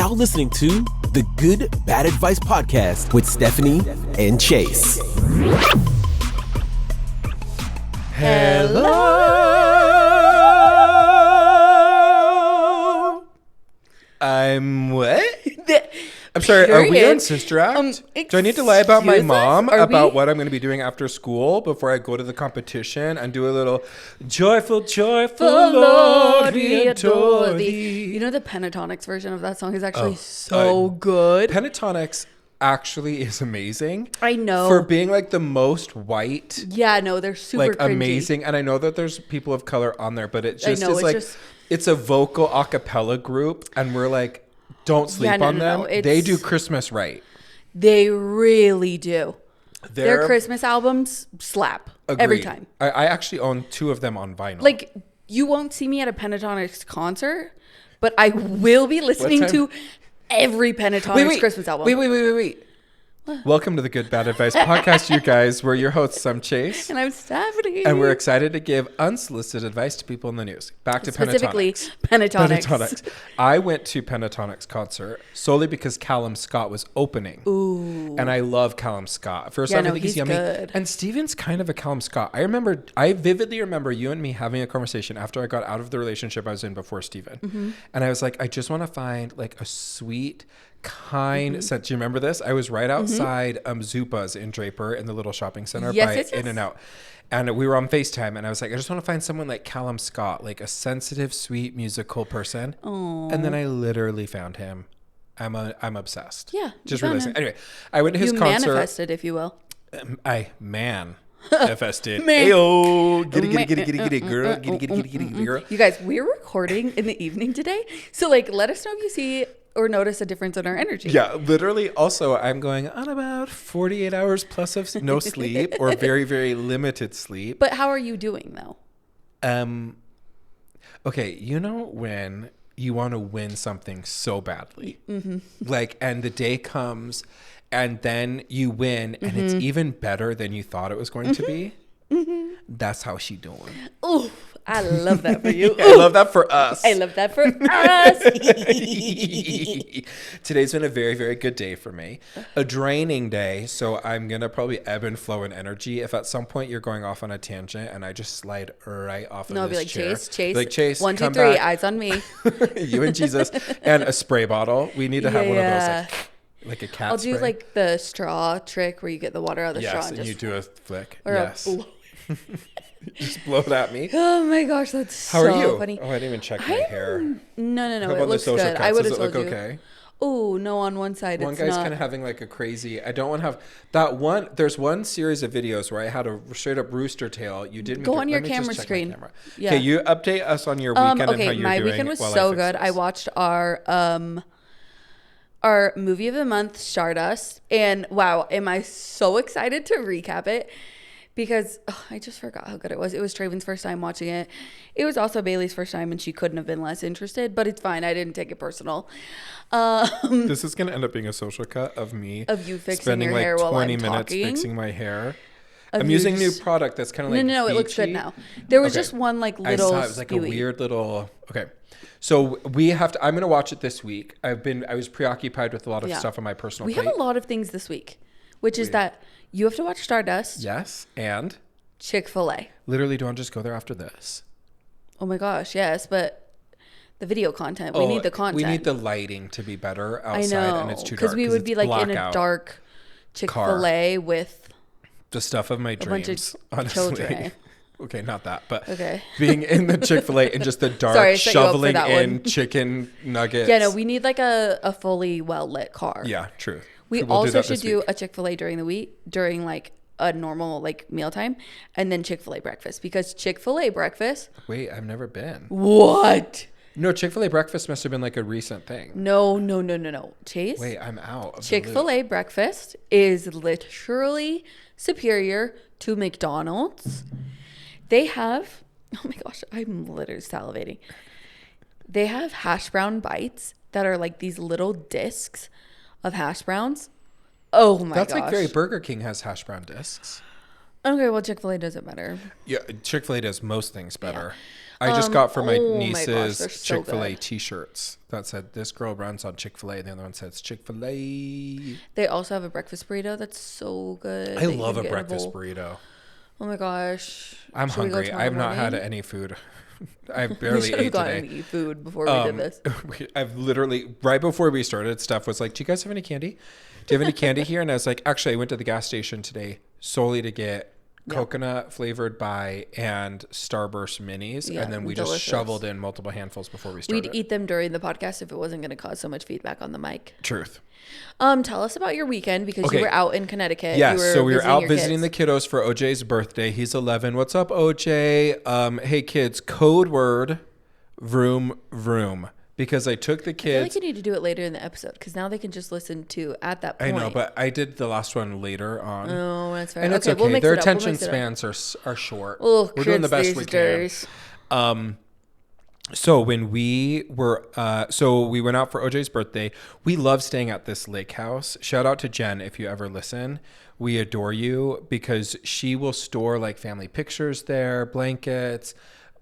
now listening to the Good Bad Advice Podcast with Stephanie and Chase. Hello. I'm what? I'm sorry, are we on Sister Act? Do I need to lie about my mom about what I'm going to be doing after school before I go to the competition and do a little joyful, Lord, we adore thee. You know, the Pentatonics version of that song is actually so good. Pentatonics actually is amazing. I know. For being like the most white. Yeah, no, they're super like cringy. Amazing. And I know that there's people of color on there, but it just is like, just... it's a vocal a cappella group. And we're like, don't sleep on them. They do Christmas right. They really do. Their Christmas albums slap. Agreed. Every time. I actually own 2 of them on vinyl. Like, you won't see me at a Pentatonics concert, but I will be listening to every Pentatonics Christmas album. Wait. Welcome to the Good Bad Advice Podcast, you guys. We're your hosts. I'm Chase. And I'm Stephanie. And we're excited to give unsolicited advice to people in the news. Back to Specifically, Pentatonics. I went to Pentatonics concert solely because Callum Scott was opening. Ooh. And I love Callum Scott. First off, I think he's yummy. Good. And Steven's kind of a Callum Scott. I vividly remember you and me having a conversation after I got out of the relationship I was in before Steven. Mm-hmm. And I was like, I just want to find like a sweet, kind scent. Do you remember this? I was right outside Zupa's in Draper in the little shopping center by In-N-Out. And we were on FaceTime and I was like, I just want to find someone like Callum Scott, like a sensitive, sweet, musical person. Aww. And then I literally found him. I'm obsessed. Yeah. Just realizing. Anyway, I went to his concert. You manifested, if you will. Manifested. Ayo. Giddy, girl. You guys, we're recording in the evening today. So like, let us know if you see or notice a difference in our energy. Yeah, literally. Also, I'm going on about 48 hours plus of no sleep or very, very limited sleep. But how are you doing though? Okay, you know when you want to win something so badly, like, and the day comes and then you win and it's even better than you thought it was going to be. That's how she doing. Ooh, I love that for you. I love that for us. I love that for us. Today's been a very, very good day for me. A draining day, so I'm going to probably ebb and flow in energy. If at some point you're going off on a tangent and I just slide right off of this I'll be like, chair. Chase. Like, Chase, 1, 2, come 3, back. eyes on me. You and Jesus. And a spray bottle. We need to have one of those, like a cat spray. I'll do like the straw trick where you get the water out of the straw. And you do a flick. Or a blow. Just blow it at me. Oh my gosh, that's How are you? funny. Oh, I didn't even check my hair. No. It looks good. Cuts? I would have told you. Okay? Oh, no, on one side one it's guy's not. kind of having like a crazy, I don't want to have that one. There's one series of videos where I had a straight up rooster tail. You didn't go on your camera screen. Yeah. Okay, you update us on your weekend and how you're doing. My weekend was so good. I watched our movie of the month, Stardust, and wow, am I so excited to recap it. Because I just forgot how good it was. It was Traven's first time watching it. It was also Bailey's first time, and she couldn't have been less interested. But it's fine. I didn't take it personal. This is going to end up being a social cut of me. Of you fixing spending your hair like while 20 I'm minutes talking. fixing my hair. I'm using new product that's kind of like No, it looks good now. There was just one like little I saw it was like a weird little... Okay. So we have to... I'm going to watch it this week. I was preoccupied with a lot of stuff on my personal plate. We have a lot of things this week, which is that you have to watch Stardust. Yes, and... Chick-fil-A. Literally, don't just go there after this. Oh my gosh, yes, but the video content. We need the content. We need the lighting to be better outside, and it's too dark. Because we would be like blackout. in a dark Chick-fil-A with the stuff of my dreams. Honestly. Children. Okay, not that, but okay. Being in the Chick-fil-A and just the dark shoveling in chicken nuggets. Yeah, no, we need like a fully well-lit car. Yeah, true. We also should do a Chick-fil-A during the week, during like a normal like mealtime, and then Chick-fil-A breakfast, because Chick-fil-A breakfast. Wait, I've never been. What? No, Chick-fil-A breakfast must have been like a recent thing. No. Chase. Wait, I'm out. Chick-fil-A breakfast is literally superior to McDonald's. They have, oh my gosh, I'm literally salivating. They have hash brown bites that are like these little discs of hash browns. Oh my gosh. That's like very Burger King has hash brown discs. Okay, well, Chick-fil-A does it better. Yeah, Chick-fil-A does most things better. I just got for my nieces they're so Chick-fil-A good. t-shirts that said, "This girl runs on Chick-fil-A." The other one says Chick-fil-A. They also have a breakfast burrito that's so good. I that you love can a get in breakfast bowl. burrito. Oh my gosh. I'm Should we go hungry. I have tomorrow not had morning? any food. I We barely should have ate gotten today. to eat food before we did this. I've literally, right before we started, Steph was like, "Do you guys have any candy? Do you have any candy here?" And I was like, "Actually, I went to the gas station today solely to get coconut flavored by and Starburst minis." Yeah, and then we delicious. just shoveled in multiple handfuls before we started. We'd eat them during the podcast if it wasn't going to cause so much feedback on the mic. Truth. Tell us about your weekend because Okay. you were out in Connecticut. Yes, so we were out your visiting kids. the kiddos for OJ's birthday. He's 11. What's up, OJ? Hey, kids, code word, vroom, vroom. Because I took the I feel like kids. you need to do it later in the episode because now they can just listen to at that point. I know, but I did the last one later on. Oh, that's fair. And it's okay. We'll mix Their it up. We'll attention mix it up. spans are short. Oh, We're doing the kids best we these can. days. So when we were, we went out for OJ's birthday. We love staying at this lake house. Shout out to Jen if you ever listen. We adore you because she will store like family pictures there, blankets,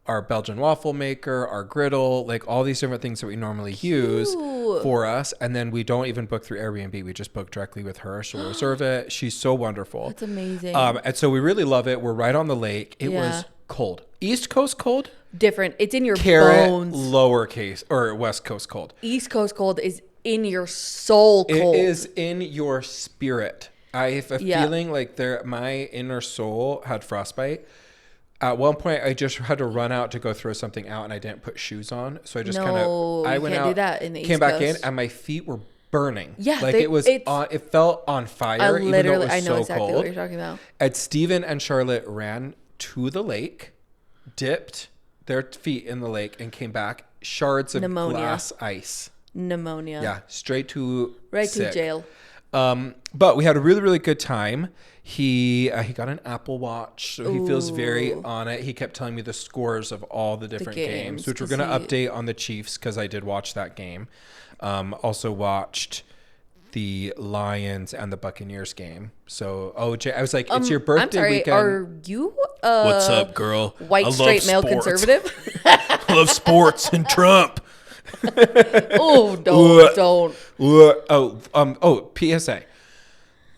our Belgian waffle maker, our griddle, like all these different things that we normally use for us. And then we don't even book through Airbnb. We just book directly with her. She'll reserve it. She's so wonderful. That's amazing. And so we really love it. We're right on the lake. It was cold. East Coast cold. Different. It's in your Carrot, bones. lowercase, or West Coast cold. East Coast cold is in your soul cold. It is in your spirit. I have a feeling like my inner soul had frostbite. At one point, I just had to run out to go throw something out, and I didn't put shoes on, so I just I went can't out, do that in the came East back in, Coast. and my feet were burning. Yeah, like it felt on fire. I even though it was I know so exactly cold. what you're talking about. And Steven and Charlotte ran to the lake, dipped their feet in the lake, and came back shards of glass ice. Pneumonia. Yeah, straight to sick. To jail. But we had a really, really good time. He got an Apple Watch, so he feels very on it. He kept telling me the scores of all the different games, which we're going to update on the Chiefs because I did watch that game. Also watched the Lions and the Buccaneers game. So, OJ, I was like, it's your birthday I'm sorry, weekend. are you What's up, girl? white straight male conservative? I love sports and Trump. Oh, don't. PSA.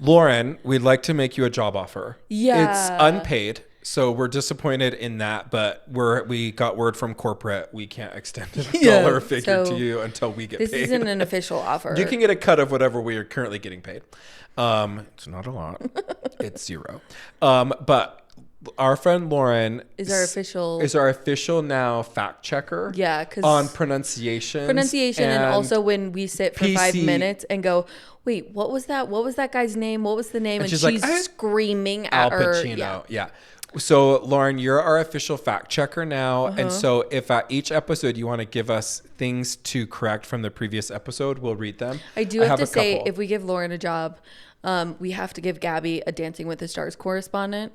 Lauren, we'd like to make you a job offer. Yeah. It's unpaid, so we're disappointed in that, but we got word from corporate we can't extend a dollar figure to you until we get paid. This isn't an official offer. You can get a cut of whatever we are currently getting paid. It's not a lot. It's zero. But our friend Lauren is our official now fact checker. Yeah, because on pronunciation and also when we sit for PC. 5 minutes and go, wait, what was that? What was that guy's name? What was the name? And she's like, screaming Al at her. Pacino. Yeah. So Lauren, you're our official fact checker now. And so if at each episode you want to give us things to correct from the previous episode, we'll read them. I have to say, if we give Lauren a job, we have to give Gabby a Dancing with the Stars correspondent.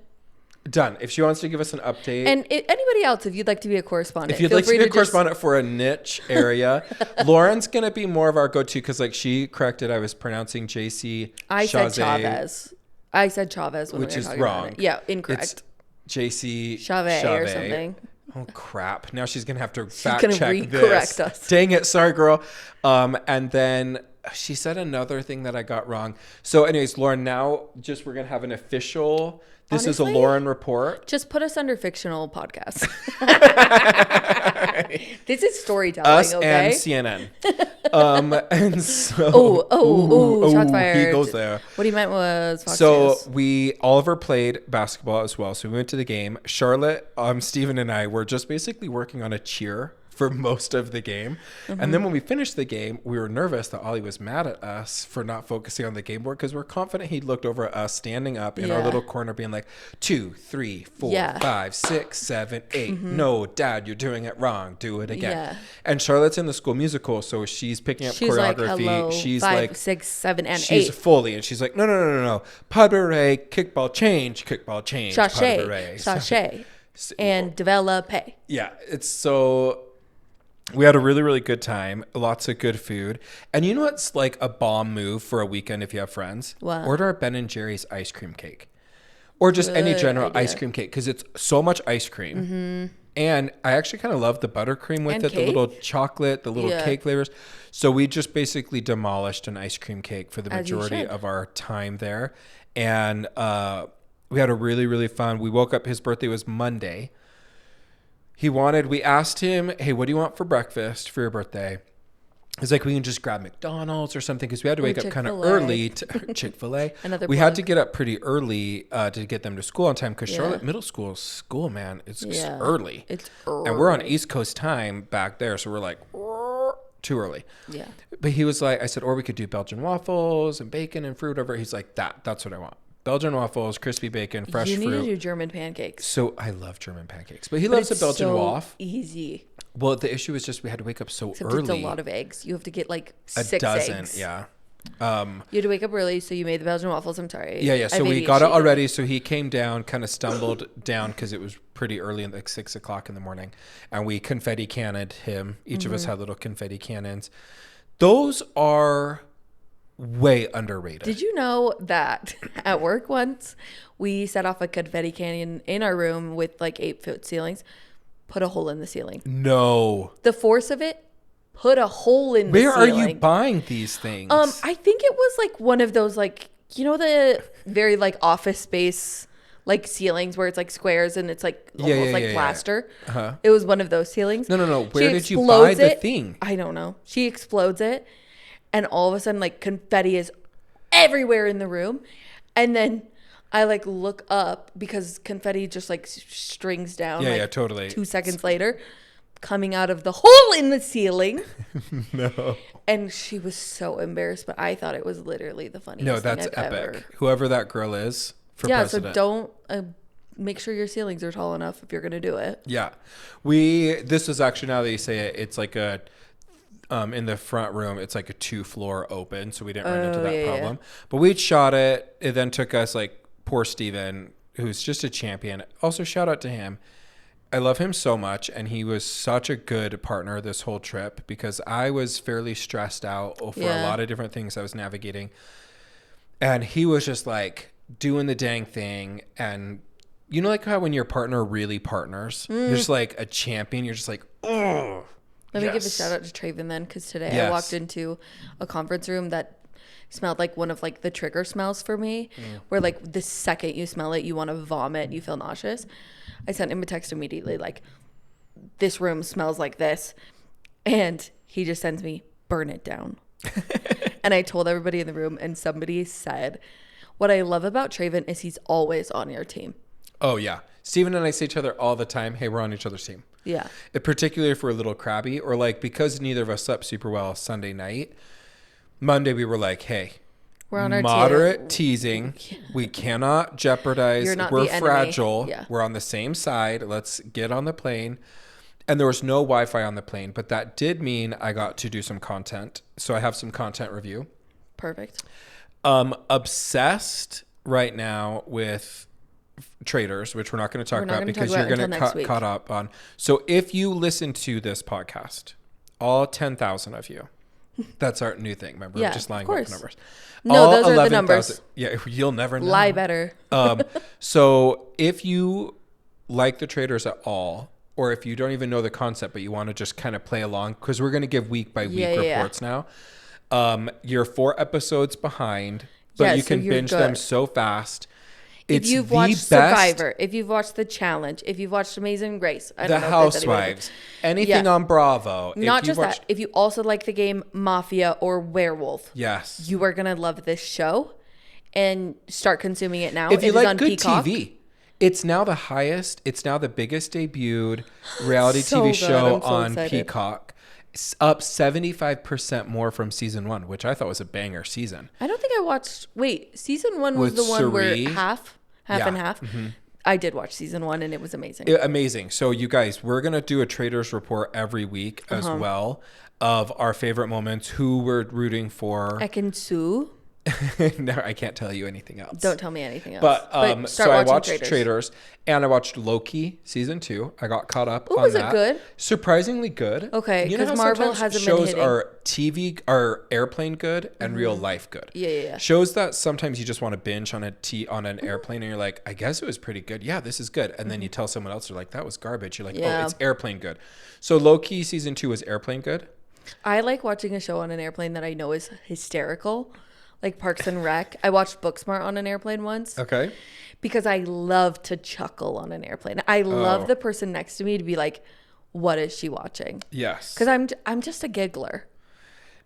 Done. If she wants to give us an update. And anybody else, if you'd like to be a correspondent. If you'd like to be a correspondent for a niche area, Lauren's going to be more of our go-to because like she corrected, I was pronouncing JC I said Chavez. I said Chavez when which we were is talking wrong. about it. Yeah, incorrect. It's JC Chavez or something. Oh crap. Now she's going to have to She's fact gonna check correct this. us. Dang it. Sorry, girl. And then she said another thing that I got wrong. So anyways, Lauren, now just we're going to have an official... This is a Lauren report. Just put us under fictional podcasts. This is storytelling, Us okay? and CNN. And so... shots fired. He goes there. What he meant was Fox So News. Oliver played basketball as well. So we went to the game. Charlotte, Steven and I were just basically working on a cheer for most of the game. And then when we finished the game, we were nervous that Ollie was mad at us for not focusing on the game board because we're confident he looked over at us standing up in our little corner being like 2, 3, 4, 5, 6, 7, 8. No, Dad, you're doing it wrong. Do it again. Yeah. And Charlotte's in the school musical, so she's picking up choreography. Like, hello, she's 5, like 6, 7, and 8. She's fully, and she's like, no. Pas de bourrée, kickball change, Sachet. And develop. Yeah, it's so... We had a really, really good time. Lots of good food. And you know what's like a bomb move for a weekend if you have friends? What? Order a Ben & Jerry's ice cream cake. or just any general idea. ice cream cake, because it's so much ice cream. Mm-hmm. And I actually kind of love the buttercream with And it, cake? the little chocolate, the little Yeah. cake flavors. So we just basically demolished an ice cream cake for the As you majority should. of our time there. And we had a really, really fun. We woke up, his birthday was Monday. We asked him, hey, what do you want for breakfast for your birthday? He's like, we can just grab McDonald's or something, because we had to wake up kind of Chick-fil-A. early to Chick-fil-A. Another We had plug. to get up pretty early to get them to school on time, because Yeah. Charlotte Middle School, man, it's Yeah. early. It's early. And we're on East Coast time back there, so we're like, too early. Yeah. But he was like, I said, or we could do Belgian waffles and bacon and fruit over. He's like, that's what I want. Belgian waffles, crispy bacon, fresh You need fruit. to do German pancakes. So I love German pancakes, but he But loves a it's Belgian so waffle. easy. Well, the issue is just we had to wake up so Except early. it's a lot of eggs. You have to get like a 6 dozen, eggs. yeah. You had to wake up early, so you made the Belgian waffles. I'm sorry. Yeah. I So have we got it ADHD. already. So he came down, kind of stumbled down because it was pretty early, like 6 o'clock in the morning. And we confetti cannoned him. Each of us had little confetti cannons. Those are way underrated. Did you know that at work once we set off a confetti cannon in our room with like 8-foot ceilings, put a hole in the ceiling. No. The force of it put a hole in the Where are ceiling. you buying these things? I think it was like one of those like, you know, the very like office space like ceilings where it's like squares and it's like almost like plaster. Uh-huh. It was one of those ceilings. No. Where She did you buy explodes the it. thing? I don't know. She explodes it, and all of a sudden like confetti is everywhere in the room, and then I like look up because confetti just like strings down. Yeah, like, yeah, totally. 2 seconds later, coming out of the hole in the ceiling. No. And she was so embarrassed, but I thought it was literally the funniest No, thing that's I've epic. ever. Whoever that girl is for Yeah, president. so don't make sure your ceilings are tall enough if you're going to do it. Yeah. This is actually, now that you say it, it's like a, in the front room, it's like a 2-floor open. So we didn't run into that problem. But we'd shot it. It then took us, like, poor Steven, who's just a champion. Also, shout out to him. I love him so much. And he was such a good partner this whole trip, because I was fairly stressed out for a lot of different things I was navigating. And he was just like doing the dang thing. And you know, like how when your partner really partners, you're just like a champion. You're just like, oh. Let me give a shout out to Traven then, because today I Yes. walked into a conference room that smelled like one of like the trigger smells for me, where like the second you smell it, you want to vomit, you feel nauseous. I sent him a text immediately like, this room smells like this. And he just sends me, burn it down. And I told everybody in the room, and somebody said, what I love about Traven is he's always on your team. Oh, yeah. Steven and I say to each other all the time, hey, we're on each other's team. Yeah. Particularly if we're a little crabby, or like because neither of us slept super well Sunday night. Monday, we were like, hey, We're on our moderate teasing. We cannot jeopardize. You're not We're the enemy. fragile. Yeah. We're on the same side. Let's get on the plane. And there was no Wi-Fi on the plane, but that did mean I got to do some content. So I have some content review. Perfect. Obsessed right now with Traitors, which we're not going to talk We're not about gonna because talk you're about it going to until next week. caught up on. So if you listen to this podcast, all 10,000 of you, that's our new thing. Remember, Yeah, I'm just lying of about course. the numbers. No, All those are the 11,000 numbers. Yeah, you'll never know. Lie better. So if you like the Traitors at all, or if you don't even know the concept, but you want to just kind of play along, because we're going to give week by week reports now. You're 4 episodes behind, but Yeah, you so can you're binge good. them so fast. It's If you've the watched best, Survivor, if you've watched The Challenge, if you've watched Amazing Grace, I The don't know if there's anybody Housewives, anything Yeah. on Bravo. If Not you just watch- that. If you also like the game Mafia or Werewolf, Yes. you are gonna love this show and start consuming it now. If you It is like on good Peacock. TV, it's now the highest. It's now the biggest debuted reality So TV good. show I'm so on excited. Peacock. It's up 75% more from season 1, which I thought was a banger season. I don't think I watched. Wait, season 1 was With the one where Suri. half Yeah. and half. I did watch season 1 and it was amazing. Amazing. So you guys, we're going to do a Traitors report every week as well of our favorite moments, who we're rooting for. Ekin Su. No, I can't tell you anything else. Don't tell me anything else. But start so I watching watched Traitors, and I watched Loki season 2. I got caught up on was that. it good? Surprisingly good. Okay, you know 'cause how Marvel sometimes hasn't been shows hitting. are TV are airplane good and real life good. Yeah. Shows that sometimes you just want to binge on on an airplane, and you're like, I guess it was pretty good. Yeah, this is good. And then you tell someone else, they're like, that was garbage. You're like, Yeah. oh, it's airplane good. So Loki season 2 was airplane good. I like watching a show on an airplane that I know is hysterical, like Parks and Rec. I watched Booksmart on an airplane once. Okay. Because I love to chuckle on an airplane. I love the person next to me to be like, what is she watching? Yes. Because I'm just a giggler.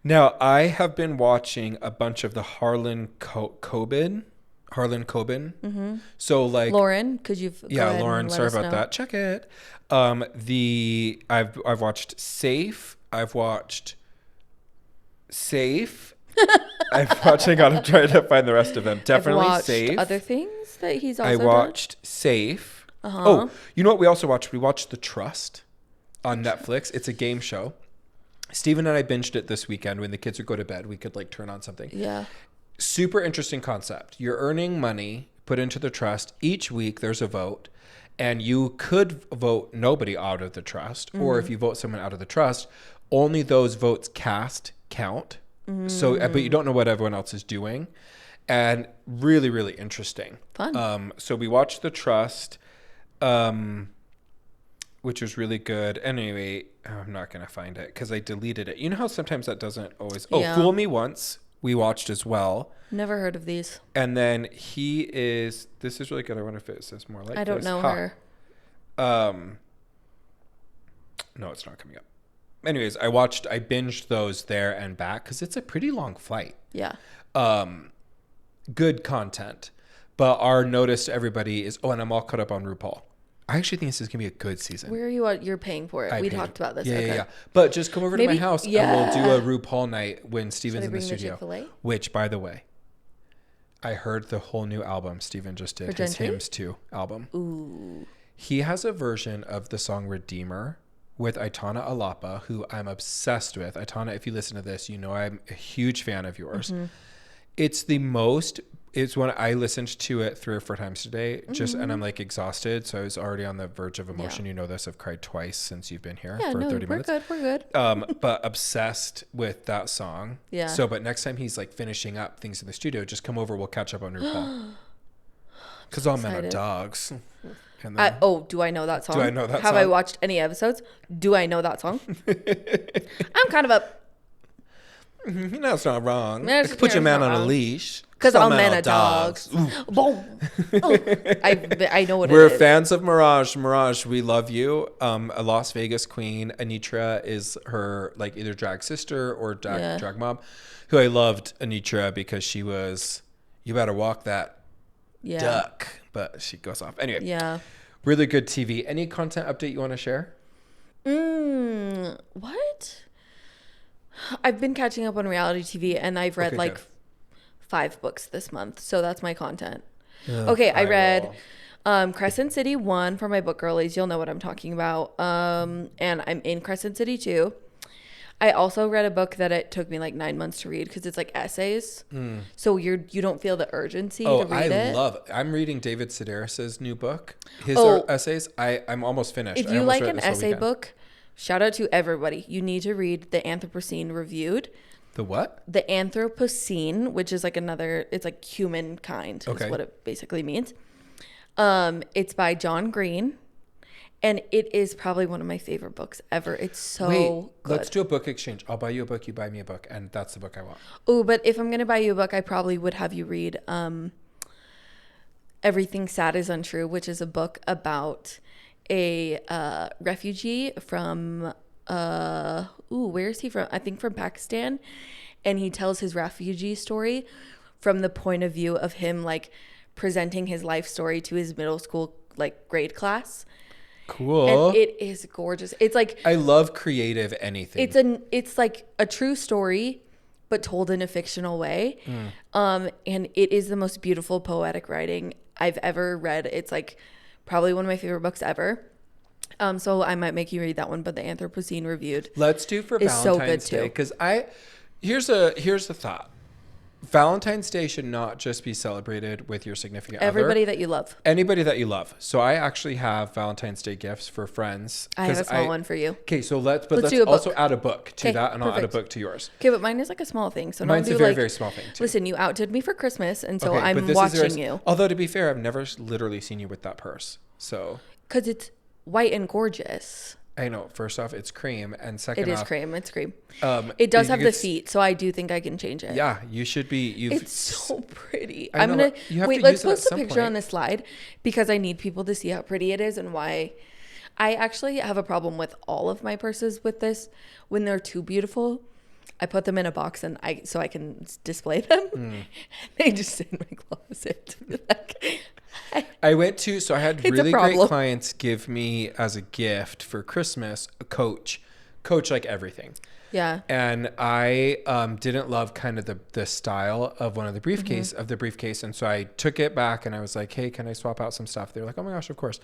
Now, I have been watching a bunch of the Harlan Coben. Mm-hmm. So like Lauren, could you? Lauren. Sorry about that. Check it. I've watched Safe. I've watched Safe. Hang on, I'm trying to find the rest of them. Definitely I've watched Safe. Other things that he's also I watched Safe. Oh, you know what we also watched? We watched The Trust on Netflix. It's a game show. Steven and I binged it this weekend when the kids would go to bed. We could like turn on something. Yeah. Super interesting concept. You're earning money put into the trust. Each week there's a vote, and you could vote nobody out of the trust, or if you vote someone out of the trust, only those votes cast count. So, but you don't know what everyone else is doing, and really, really interesting. Fun. So we watched The Trust, which was really good. Anyway, I'm not gonna find it because I deleted it. You know how sometimes that doesn't always. Oh, Yeah. Fool Me Once we watched as well. Never heard of these. And then this is really good. I wonder if it says more like this. I don't know her. No, it's not coming up. Anyways, I binged those there and back because it's a pretty long flight. Yeah. Good content. But our notice to everybody is, and I'm all caught up on RuPaul. I actually think this is going to be a good season. Where are you at? You're paying for it. We talked about this. Yeah. But just come over to my house and we'll do a RuPaul night when Steven's in the studio. Chick-fil-A? Which, by the way, I heard the whole new album Steven just did. His Hymns 2 album. Ooh. He has a version of the song Redeemer with Aitana Alapa, who I'm obsessed with. Aitana, if you listen to this, you know I'm a huge fan of yours. Mm-hmm. It's when I listened to it 3 or 4 times today, and I'm like exhausted. So I was already on the verge of emotion. Yeah. You know this, I've cried twice since you've been here for 30 minutes. We're good. But obsessed with that song. Yeah. So, but next time he's like finishing up things in the studio, just come over, we'll catch up on RuPaul. Because all men are dogs. Do I know that song? Do I know that Have song? I watched any episodes? Do I know that song? I'm kind of a... No, it's not wrong. I could put your man on a leash. Because all men are dogs. Boom. I know what it is. We're fans of Mirage. Mirage, we love you. A Las Vegas queen. Anitra is her like either drag sister or drag mom, who I loved Anitra because she was, you better walk that duck. But she goes off. Anyway. Yeah. Really good TV. Any content update you want to share? What? I've been catching up on reality TV and I've read 5 books this month. So that's my content. I read Crescent City 1 for my book girlies. You'll know what I'm talking about. And I'm in Crescent City 2. I also read a book that it took me like 9 months to read because it's like essays. So you don't feel the urgency to read it. I'm reading David Sedaris's new book. His essays. I'm almost finished. If you like an essay book, shout out to everybody. You need to read The Anthropocene Reviewed. The what? The Anthropocene, which is like it's like humankind is what it basically means. It's by John Green. And it is probably one of my favorite books ever. It's so good. Let's do a book exchange. I'll buy you a book, you buy me a book, and that's the book I want. Oh, but if I'm going to buy you a book, I probably would have you read Everything Sad is Untrue, which is a book about a refugee from, where is he from? I think from Pakistan. And he tells his refugee story from the point of view of him, like, presenting his life story to his middle school, like, grade class. Cool. And it is gorgeous. It's like, I love creative anything. It's like a true story, but told in a fictional way. And it is the most beautiful poetic writing I've ever read. It's like probably one of my favorite books ever. So I might make you read that one, but The Anthropocene Reviewed. Let's do for Valentine's Day. Because here's a thought. Valentine's Day should not just be celebrated with your significant Everybody other. that you love. Anybody that you love. So I actually have Valentine's Day gifts for friends. I have a small one for you. Okay, so let's do a also book. add a book to Okay, that, and I'll add a perfect. book to yours. Okay, but mine is like a small thing. So Mine's don't a do very, like, very small thing too. listen, you outdid me for Christmas, and so Okay, but I'm this is watching yours. you. Although to be fair, I've never literally seen you with that purse. So Because it's white and gorgeous. I know. First off, it's cream, and second It is off, cream. It's cream. It does you have could the feet, so I do think I can change it. Yeah, you should be. It's so pretty. I I'm know, gonna but you have wait. to Let's use it at post a some picture on point. the slide because I need people to see how pretty it is and why. I actually have a problem with all of my purses with this. When they're too beautiful, I put them in a box and so I can display them. They just sit in my closet. I went to, so I had a really great problem. clients give me as a gift for Christmas a coach like everything. Yeah. And I didn't love kind of the style of one of the briefcase Mm-hmm. of the briefcase. And so I took it back and I was like, hey, can I swap out some stuff? They were like, oh my gosh, of course.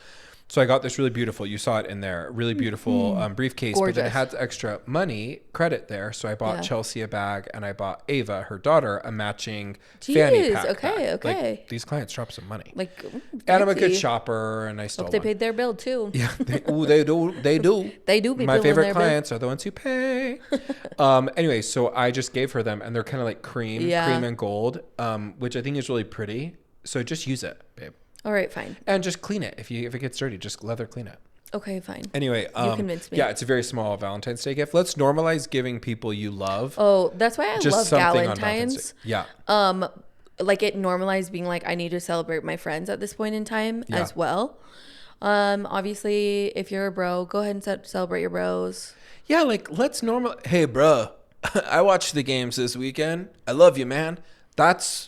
So I got this really beautiful, you saw it in there, really beautiful briefcase, but then it Gorgeous. had extra money credit there. So I bought Yeah. Chelsea a bag and I bought Ava, her daughter, a matching fanny Jeez, pack. okay, bag. okay. Like, these clients drop some money. Like, And I'm a good fancy. shopper and I stole Hope they one. paid their bill too. Yeah, they do. They do be My billing favorite their bill. clients are the ones who pay. Anyway, so I just gave her them, and they're kind of like cream and gold, which I think is really pretty. So just use it, babe, All right, fine. and just clean it. If it gets dirty, just leather clean it. Okay, fine. Anyway, You convinced me. Yeah, it's a very small Valentine's Day gift. Let's normalize giving people you love. Oh, that's why I just love something on Valentine's Valentine's. Day. Yeah. Like it normalized being like I need to celebrate my friends at this point in time Yeah. as well. Obviously, if you're a bro, go ahead and celebrate your bros. Yeah, like let's Hey, bro, I watched the games this weekend. I love you, man. That's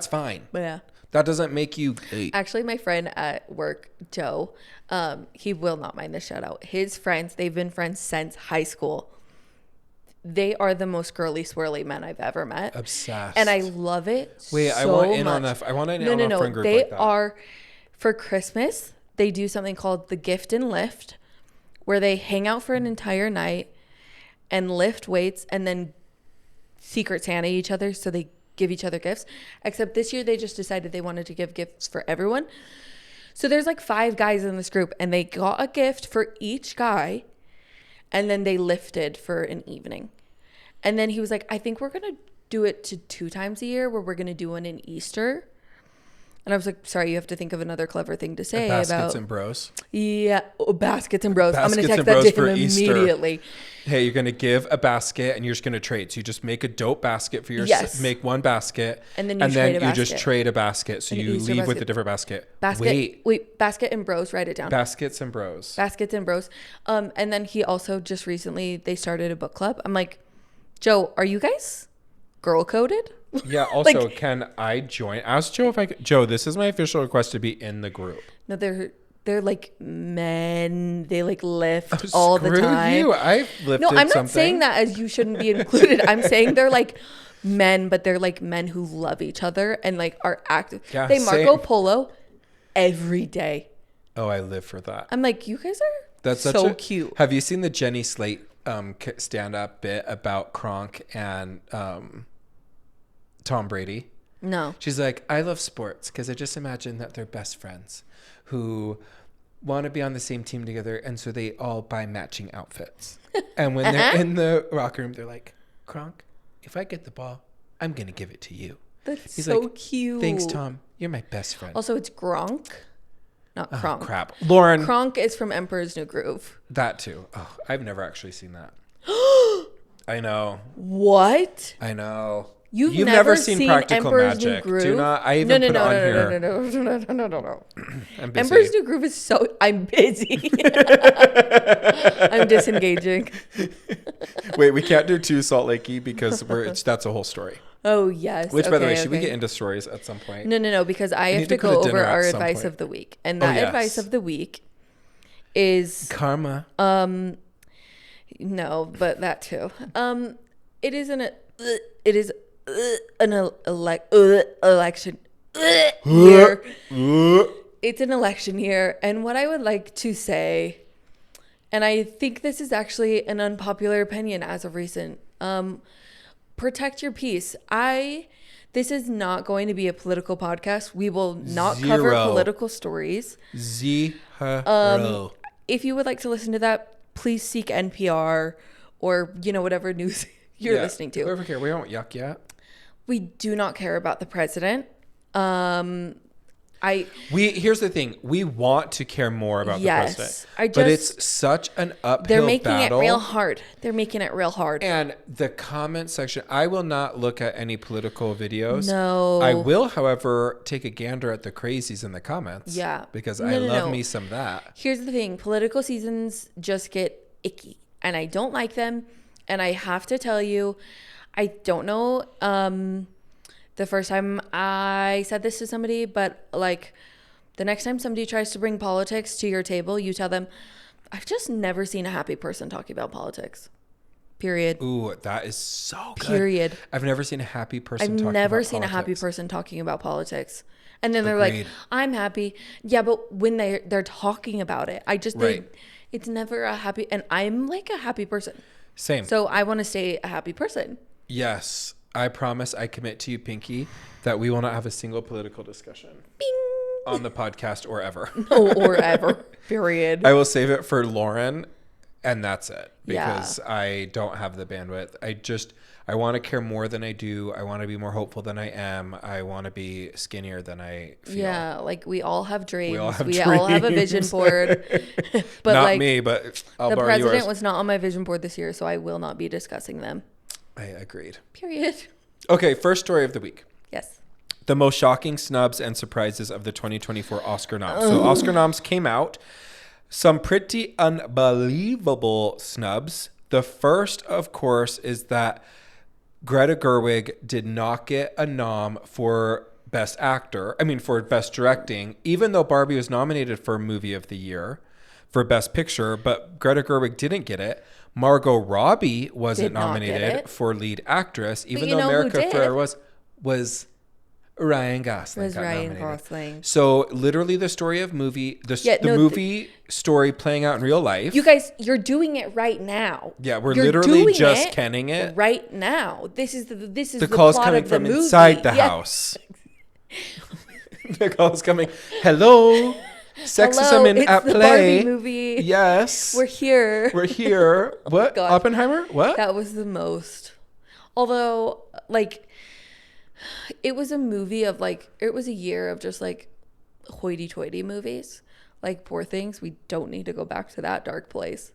fine. But yeah. That doesn't make you gay. Actually, my friend at work, Joe, he will not mind the shout out. His friends, they've been friends since high school. They are the most girly swirly men I've ever met. Obsessed. And I love it. Wait, so I want in much. on that. I want in on a friend group They like that. are, for Christmas, they do something called the gift and lift, where they hang out for an entire night and lift weights and then secret Santa each other. So they give each other gifts. Except this year they just decided they wanted to give gifts for everyone. So there's like 5 guys in this group and they got a gift for each guy and then they lifted for an evening. And then he was like, I think we're going to do it to 2 times a year where we're going to do one in Easter. And I was like, sorry, you have to think of another clever thing to say Baskets about. and bros. Yeah, baskets and bros. I'm going to Baskets text and that bros to for him Easter. immediately. Hey, you're gonna give a basket and you're just gonna trade. So you just make a dope basket for yourself. Yes. Make one basket, And then you just trade a basket. So An you Easter leave with basket. a different basket. Wait, basket and bros. Write it down. Baskets and bros. Baskets and bros. And then he also just recently they started a book club. I'm like, Joe, are you guys girl coded? Yeah. Also, can I join? Ask Joe if I could. Joe, this is my official request to be in the group. No, they're like men. They like lift all the Screw time. you. I've lifted No, I'm not something. saying that as you shouldn't be included. I'm saying they're like men, but they're like men who love each other and like are active. Yeah, they Marco same. Polo every day. Oh, I live for that. I'm like, you guys are That's so such a, cute. Have you seen the Jenny Slate stand-up bit about Kronk and Tom Brady? No. She's like, I love sports because I just imagine that they're best friends who want to be on the same team together, and so they all buy matching outfits. And when they're in the locker room, they're like, Kronk, if I get the ball, I'm gonna give it to you. That's He's so like, cute. Thanks, Tom. You're my best friend. Also, it's Gronk, not Kronk. Crap, Lauren. Kronk is from Emperor's New Groove. That too. Oh, I've never actually seen that. I know. What? I know. You've never seen Practical Emperor's New Magic. Groove? Do not. I even put it on here. No. I'm busy. Emperor's New Groove is so. I'm busy. I'm disengaging. Wait, we can't do too Salt Lakey because that's a whole story. Oh yes. Which, by the way, Okay, should we okay. get into stories at some point? No, because I have need to to go go to over dinner at our some advice point. of the week, and that yes. advice of the week is Karma. no, but that too. It is an election year. It's an election year, and what I would like to say, and I think this is actually an unpopular opinion as of recent, protect your peace. This is not going to be a political podcast. We will not Zero. cover political stories. Zero. If you would like to listen to that, please seek NPR or, whatever news you're listening to. Over here, we don't yuck yet. We do not care about the president. Here's the thing. We want to care more about the president. But it's such an uphill They're making battle. it real hard. They're making it real hard. And the comment section, I will not look at any political videos. No. I will, however, take a gander at the crazies in the comments. Yeah. Because I love me some of that. Here's the thing. Political seasons just get icky. And I don't like them. And I have to tell you, I don't know the first time I said this to somebody, but like the next time somebody tries to bring politics to your table, you tell them, I've just never seen a happy person talking about politics. Period. Ooh, that is so good. Period. I've never seen a happy person talking about politics. I've never seen a happy person talking about politics. And then they're Agreed. like, I'm happy. Yeah, but when they're talking about it, it's never a happy, and I'm like a happy person. Same. So I want to stay a happy person. Yes. I promise, I commit to you, Pinky, that we will not have a single political discussion on the podcast or ever. No, or ever. Period. I will save it for Lauren, and that's it. Because I don't have the bandwidth. I want to care more than I do. I want to be more hopeful than I am. I want to be skinnier than I feel. Yeah, like we all have dreams. We all have a vision board. But not like, me, but I'll the borrow president yours. was not on my vision board this year, so I will not be discussing them. I agreed. Period. Okay, first story of the week. Yes. The most shocking snubs and surprises of the 2024 Oscar noms. So Oscar noms came out. Some pretty unbelievable snubs. The first, of course, is that Greta Gerwig did not get a nom for Best Directing, even though Barbie was nominated for Movie of the Year for Best Picture, but Greta Gerwig didn't get it. Margot Robbie wasn't nominated for Lead Actress, even though America Ferrera was Ryan Gosling. Nominated. So literally the story of movie story playing out in real life. You guys, you're doing it right now. Yeah, we're literally just kenning it right now. This is the call's plot coming of the from movie. Inside the house. The call's coming. Hello. Sexism at the play. Barbie movie. Yes. We're here. What? God. Oppenheimer? What? That was the most. Although, like, it was a movie of like, it was a year of just like hoity-toity movies. Like Poor Things. We don't need to go back to that dark place.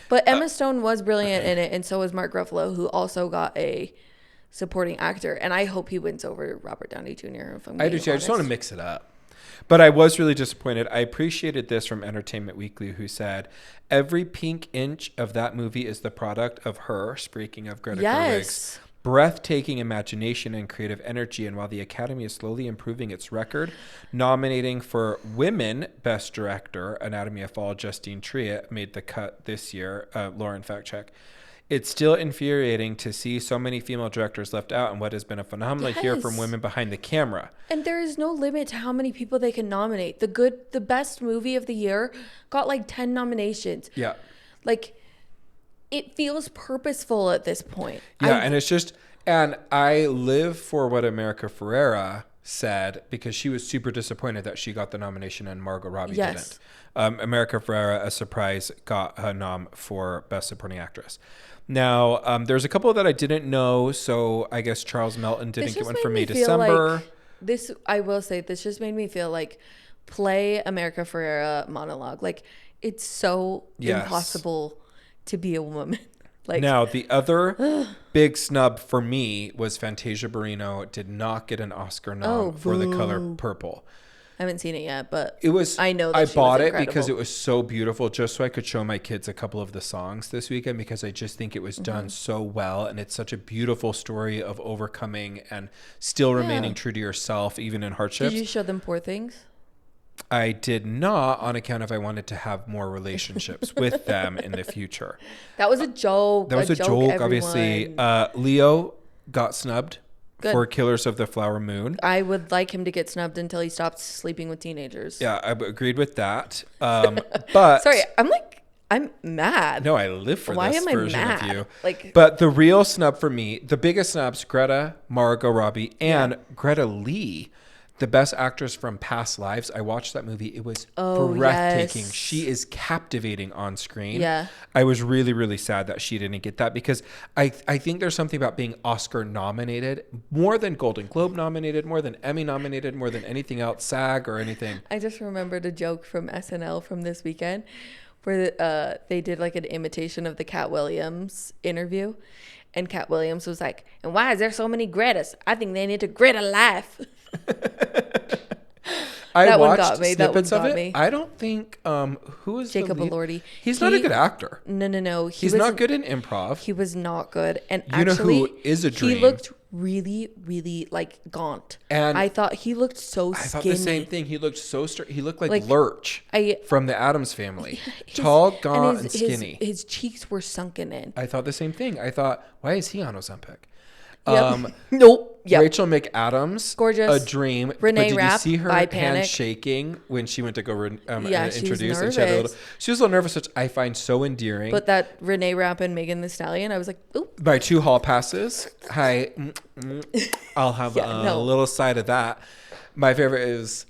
But Emma Stone was brilliant in it, and so was Mark Ruffalo, who also got a supporting actor. And I hope he wins over Robert Downey Jr. I do too. I just want to mix it up. But I was really disappointed. I appreciated this from Entertainment Weekly, who said, every pink inch of that movie is the product of her, speaking of Greta Gerwig's breathtaking imagination and creative energy. And while the Academy is slowly improving its record, nominating for Women Best Director, Anatomy of Fall, Justine Triet made the cut this year. Lauren, fact check. It's still infuriating to see so many female directors left out in what has been a phenomenal year from women behind the camera. And there is no limit to how many people they can nominate. The best movie of the year got like 10 nominations. Yeah. Like, it feels purposeful at this point. Yeah, and it's just, and I live for what America Ferrera said, because she was super disappointed that she got the nomination and Margot Robbie didn't. America Ferrera, a surprise, got a nom for Best Supporting Actress. Now, there's a couple that I didn't know, so I guess Charles Melton didn't get one for May December. I will say, this just made me feel like play America Ferrera monologue. Like, it's so impossible to be a woman. Like, now, the other big snub for me was Fantasia Barrino did not get an Oscar nom for The Color Purple. I haven't seen it yet, but it was. I know that I she bought was it because it was so beautiful, just so I could show my kids a couple of the songs this weekend, because I just think it was done so well, and it's such a beautiful story of overcoming and still remaining true to yourself, even in hardships. Did you show them Poor Things? I did not, on account of I wanted to have more relationships with them in the future. That was a joke. That was a joke, obviously. Leo got snubbed. Good. For Killers of the Flower Moon. I would like him to get snubbed until he stops sleeping with teenagers. Yeah, I agreed with that. But sorry, I'm like I'm mad. No, I live for Why this am I version of mad? you. Like, but the real snub for me, the biggest snubs, Greta, Margot Robbie, and Greta Lee, the best actress from Past Lives. I watched that movie. It was breathtaking. Yes. She is captivating on screen. Yeah. I was really, really sad that she didn't get that because I think there's something about being Oscar nominated, more than Golden Globe nominated, more than Emmy nominated, more than anything else, SAG or anything. I just remembered a joke from SNL from this weekend where they did like an imitation of the Cat Williams interview. And Cat Williams was like, and why is there so many Gretas? I think they need to grit a life. I That one watched got me. That snippets one of got it. me. I don't think who is Jacob the lead? Elordi. He's not a good actor. No. He's not good in improv. He was not good. And You know actually, who is a dream? he looked really, really like gaunt. And I thought he looked so I skinny. thought the same thing. He looked so straight. He looked like Like, Lurch from the Addams Family. Tall, gaunt, and skinny. His cheeks were sunken in. I thought the same thing. I thought, why is he on Ozempic? Yep. Nope. Yep. Rachel McAdams, Gorgeous. a dream. Renee but did Rapp, you see her by hand Panic. shaking when she went to go Yeah, she was introduce? And she, had a nervous. little, she was a little nervous, which I find so endearing. But that Renee Rapp and Megan Thee Stallion, I was like, oop. My 2 hall passes. Hi, I'll have a little side of that. My favorite is,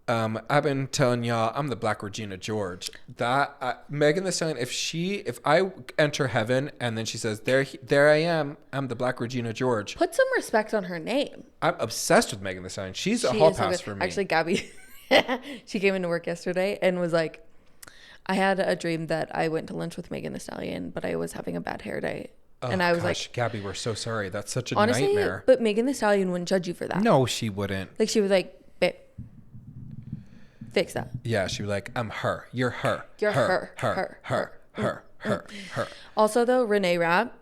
I've been telling y'all, I'm the Black Regina George. That Megan Thee Stallion, if I enter heaven and then she says, there I am, I'm the Black Regina George. Put some respect on her name. I'm obsessed with Megan Thee Stallion. She's a She hall is so pass good. for me. Actually, Gabby, she came into work yesterday and was like, I had a dream that I went to lunch with Megan Thee Stallion, but I was having a bad hair day. And I was like, Gabby, we're so sorry. That's such a honestly, nightmare. but Megan Thee Stallion wouldn't judge you for that. No, she wouldn't. Like, she was like, babe, fix that. Yeah, she'd be like, I'm her. You're her. You're her. Also, though, Renee Rapp,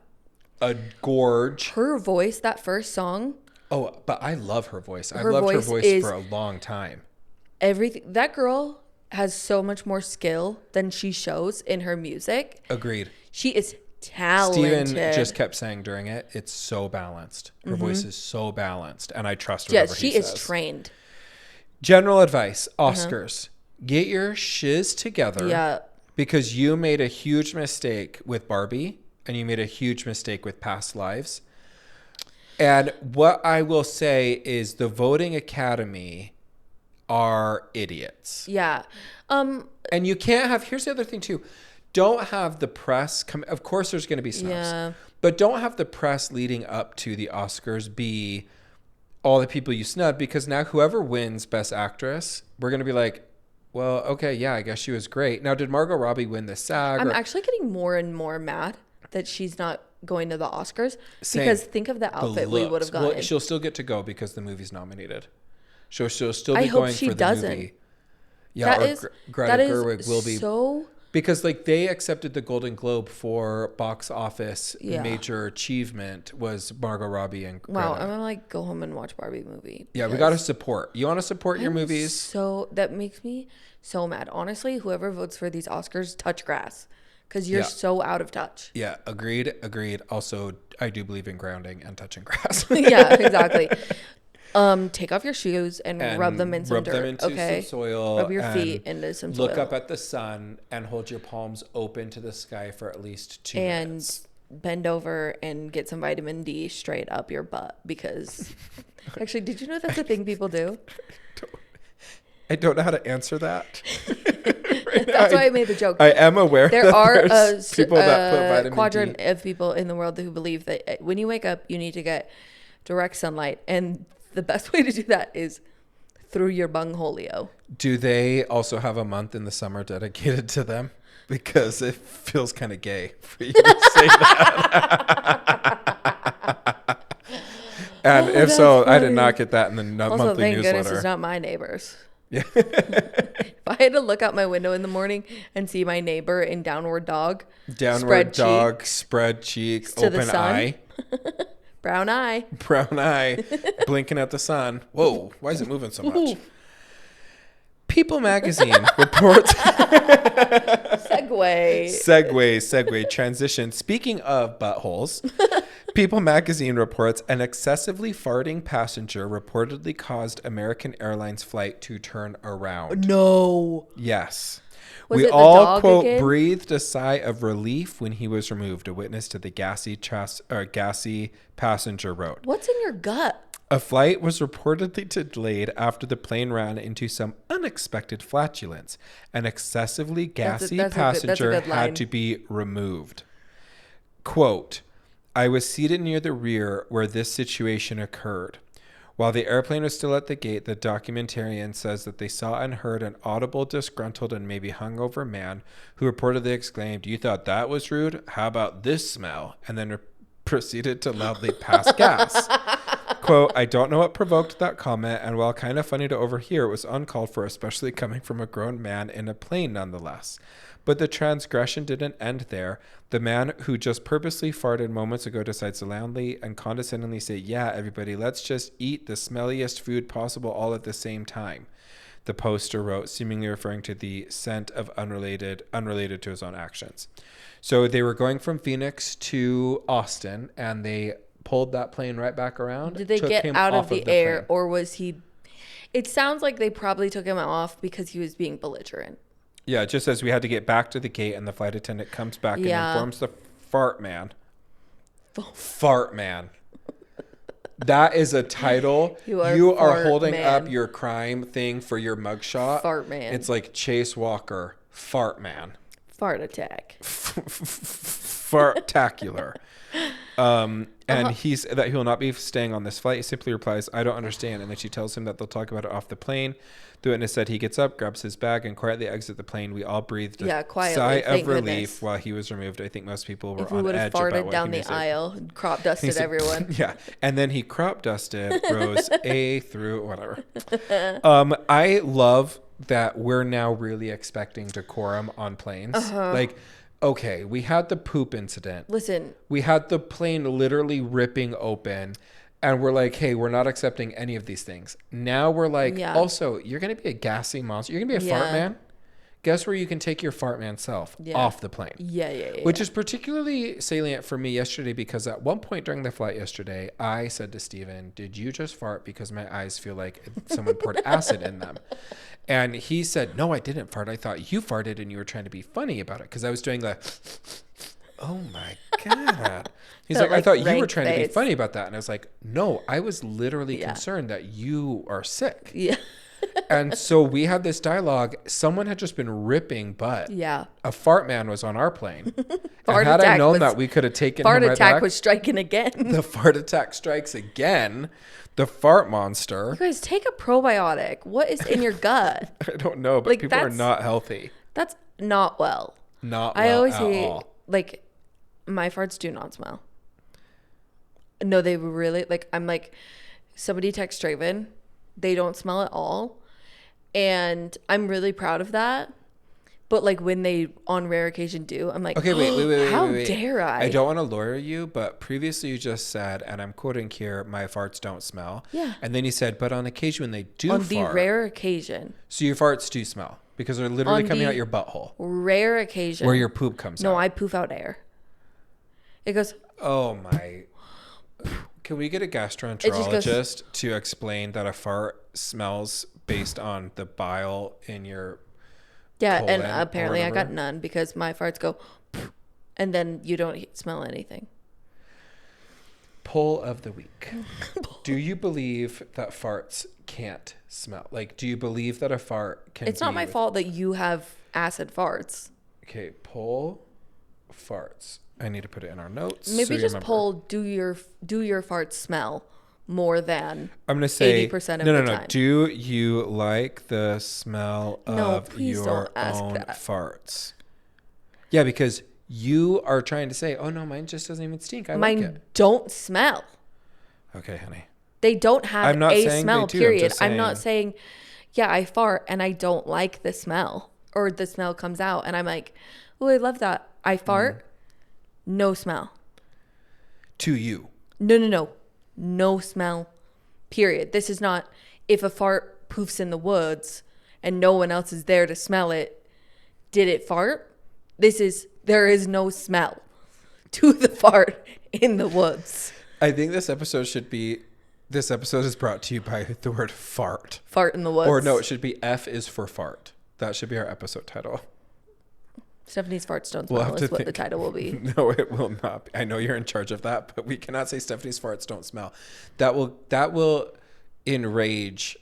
A gorge. her voice, that first song, Oh, but I love her voice. I've Her loved her voice voice is- for a long time. everything, that girl has so much more skill than she shows in her music. Agreed. She is talented. Steven just kept saying during it, it's so balanced. Her voice is so balanced, and I trust Yes, whatever she he is says. trained. General advice, Oscars. Get your shiz together. Yeah. Because you made a huge mistake with Barbie, and you made a huge mistake with Past Lives. And what I will say is the voting academy are idiots. Yeah. And you can't have, here's the other thing too. Don't have the press come, of course there's going to be snubs. Yeah. But don't have the press leading up to the Oscars be all the people you snubbed, because now whoever wins Best Actress, we're going to be like, well, okay, yeah, I guess she was great. Now, did Margot Robbie win the SAG? I'm actually getting more and more mad that she's not going to the Oscars. Same. Because think of the outfit we would have gotten. Well, she'll still get to go because the movie's nominated. She'll still I be hope going she for the doesn't. movie. Yeah, That or is, Greta that is Gerwig will be. so... Because like they accepted the Golden Globe for box office Yeah. major achievement was Margot Robbie and Greta. Wow, I'm gonna like go home and watch Barbie movie. Yeah, we because got to support. You want to support your I'm movies? So that makes me so mad. Honestly, whoever votes for these Oscars, touch grass, because you're Yeah. so out of touch. Yeah, agreed. Also, I do believe in grounding and touching grass. Yeah, exactly. Take off your shoes and rub them in some rub dirt. them into okay, some soil. rub your and feet into some soil. Look up at the sun and hold your palms open to the sky for at least 2 and minutes. bend over and get some vitamin D straight up your butt, because actually, did you know that's a thing people do? I don't know how to answer that. That's why I made the joke. I am aware There that are there's people that put vitamin quadrant D. of people in the world who believe that when you wake up, you need to get direct sunlight, and the best way to do that is through your bungholio. Do they also have a month in the summer dedicated to them? Because it feels kind of gay for you to say that. And if so, I did not get that in the Also, monthly thank newsletter. goodness it's not my neighbors. Yeah. If I had to look out my window in the morning and see my neighbor in downward dog, Downward spread dog, cheeks spread cheek, to the open sun. eye, brown eye. brown eye, blinking at the sun. Whoa, why is it moving so much? People magazine reports. Segue, transition. Speaking of buttholes, People magazine reports an excessively farting passenger reportedly caused American Airlines flight to turn around. No. Yes. We it the all, dog quote, again? breathed a sigh of relief when he was removed, a witness to the gassy passenger wrote. What's in your gut? A flight was reportedly delayed after the plane ran into some unexpected flatulence. An excessively gassy passenger had to be removed. Quote, I was seated near the rear where this situation occurred. While the airplane was still at the gate, the documentarian says that they saw and heard an audible, disgruntled, and maybe hungover man who reportedly exclaimed, "You thought that was rude? How about this smell?" And then proceeded to loudly pass gas. Quote, I don't know what provoked that comment, and while kind of funny to overhear, it was uncalled for, especially coming from a grown man in a plane nonetheless. But the transgression didn't end there. The man who just purposely farted moments ago decides to loudly and condescendingly say, yeah, everybody, let's just eat the smelliest food possible all at the same time. The poster wrote, seemingly referring to the scent of unrelated to his own actions. So they were going from Phoenix to Austin, and they pulled that plane right back around. Did they get out of the air, or was he... It sounds like they probably took him off because he was being belligerent. Yeah, it just says we had to get back to the gate, and the flight attendant comes back and informs the fart man. Fart man. That is a title. You are holding up your crime thing for your mugshot. Fart man. It's like Chase Walker, fart man. Fart attack. Fartacular. And he's that he will not be staying on this flight. He simply replies, I don't understand. And then she tells him that they'll talk about it off the plane. The witness said he gets up, grabs his bag, and quietly exits the plane. We all breathed a sigh of relief while he was removed. I think most people were on edge about what he would have farted down the aisle, crop dusted everyone. Yeah. And then he crop dusted rows A through whatever. I love that we're now really expecting decorum on planes. Like, okay, we had the poop incident. Listen. We had the plane literally ripping open. And we're like, hey, we're not accepting any of these things. Now we're like, also, you're going to be a gassy monster. You're going to be a fart man. Guess where you can take your fart man self? Off the plane. Which is particularly salient for me yesterday because at one point during the flight yesterday, I said to Steven, did you just fart because my eyes feel like someone poured acid in them? And he said, no, I didn't fart. I thought you farted and you were trying to be funny about it because I was doing the... Oh my God. He's like, I thought you were trying to be funny about that. And I was like, no, I was literally concerned that you are sick. Yeah. And so we had this dialogue. Someone had just been ripping butt. Yeah. A fart man was on our plane. And had I known that, we could have taken him right back. Fart attack was striking again. The fart attack strikes again. The fart monster. You guys, take a probiotic. What is in your gut? I don't know, but people are not healthy. That's not well. Not well. I always say, like, my farts do not smell. No, they really, like, I'm like, somebody text Draven, they don't smell at all. And I'm really proud of that. But, like, when they, on rare occasion do, I'm like, okay, wait. How dare I? I don't want to lawyer you, but previously you just said, and I'm quoting here, my farts don't smell. Yeah. And then you said, but on occasion when they do fart. On the rare occasion. So your farts do smell because they're literally coming out your butthole. Rare occasion. Where your poop comes out. No, I poof out air. It goes. Oh my. Can we get a gastroenterologist to explain that a fart smells based on the bile in your colon? And apparently I got none because my farts go and then you don't smell anything. Poll of the week. Do you believe that farts can't smell? Like, do you believe that a fart can It's not my fault that you have acid farts. Okay, poll farts. I need to put it in our notes. Maybe just poll, do your farts smell more than I'm gonna say 80% of the time? Do you like the smell of your own farts? Yeah, because you are trying to say, oh no, mine just doesn't even stink. Mine like it. Don't smell. Okay, honey. They don't have a smell, period. I'm not saying, yeah, I fart and I don't like the smell or the smell comes out and I'm like, oh, I love that. I fart. No smell. To you. No. No smell. Period. This is not if a fart poofs in the woods and no one else is there to smell it. Did it fart? There is no smell to the fart in the woods. I think this episode is brought to you by the word fart. Fart in the woods. Or no, it should be F is for fart. That should be our episode title. Stephanie's farts don't We'll smell have is to what the think. title will be. No, it will not. I know you're in charge of that, but we cannot say Stephanie's farts don't smell. That will enrage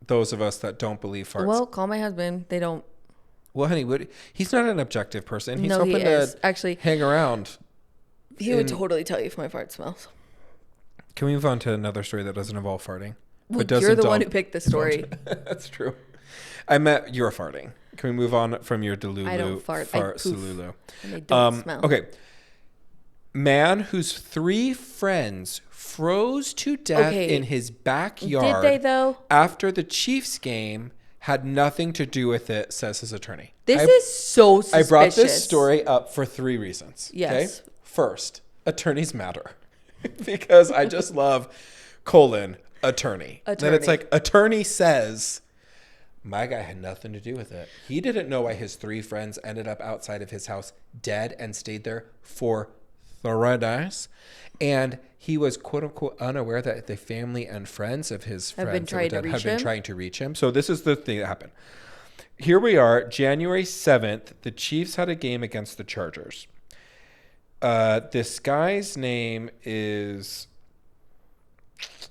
those of us that don't believe farts. Well, call my husband. They don't. Well, honey, he's not an objective person. He's No, he hoping is. to Actually, hang around. he would totally tell you if my fart smells. Can we move on to another story that doesn't involve farting? Well, But you're the one who picked the story. That's true. You're farting. Can we move on from your Delulu I don't fart. fart I poof, Salulu? and they don't smell. Okay. Man whose 3 friends froze to death in his backyard. Did they though? After the Chiefs game had nothing to do with it, says his attorney. This is so suspicious. I brought this story up for 3 reasons. Yes. Okay? First, attorneys matter. Because I just love attorney. Then it's like attorney says, my guy had nothing to do with it. He didn't know why his 3 friends ended up outside of his house dead and stayed there for 3 days. And he was quote unquote unaware that the family and friends of his friends have been trying to reach him. So this is the thing that happened. Here we are, January 7th. The Chiefs had a game against the Chargers. This guy's name is,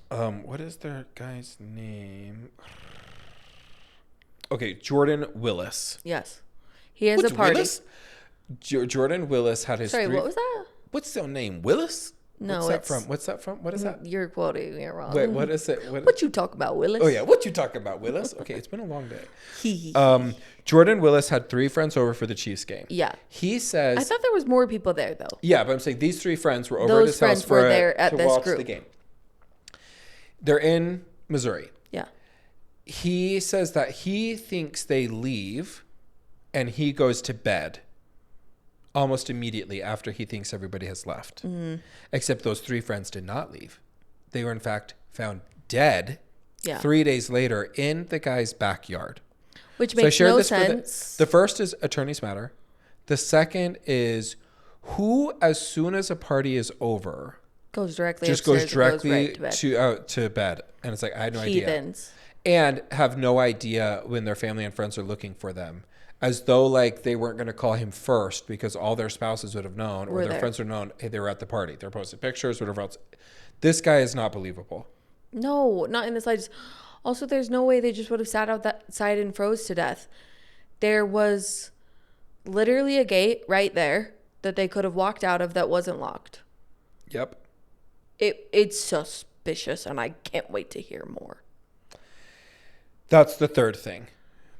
what is their guy's name? Okay, Jordan Willis. Yes. He has a party. Willis? Jordan Willis had his. Sorry, what was that? What's their name? Willis? No, What's that from? What is that? You're quoting it wrong. Wait, what is it? What you talk about, Willis? Oh yeah, what you talking about, Willis? Okay, it's been a long day. Jordan Willis had 3 friends over for the Chiefs game. Yeah. He says. I thought there was more people there though. Yeah, but I'm saying these 3 friends were over at his house to watch the game. They're in Missouri. Yeah. He says that he thinks they leave, and he goes to bed almost immediately after he thinks everybody has left. Mm-hmm. Except those 3 friends did not leave. They were in fact found dead 3 days later in the guy's backyard. Which makes no sense. The first is attorneys matter. The second is who, as soon as a party is over, goes directly to bed. And it's like, I had no idea. And have no idea when their family and friends are looking for them. As though like they weren't going to call him first because all their spouses would have known or their friends would have known, hey, they were at the party. They're posting pictures, whatever else. This guy is not believable. No, not in the slightest. Also, there's no way they just would have sat outside and froze to death. There was literally a gate right there that they could have walked out of that wasn't locked. Yep. It's suspicious, and I can't wait to hear more. That's the third thing.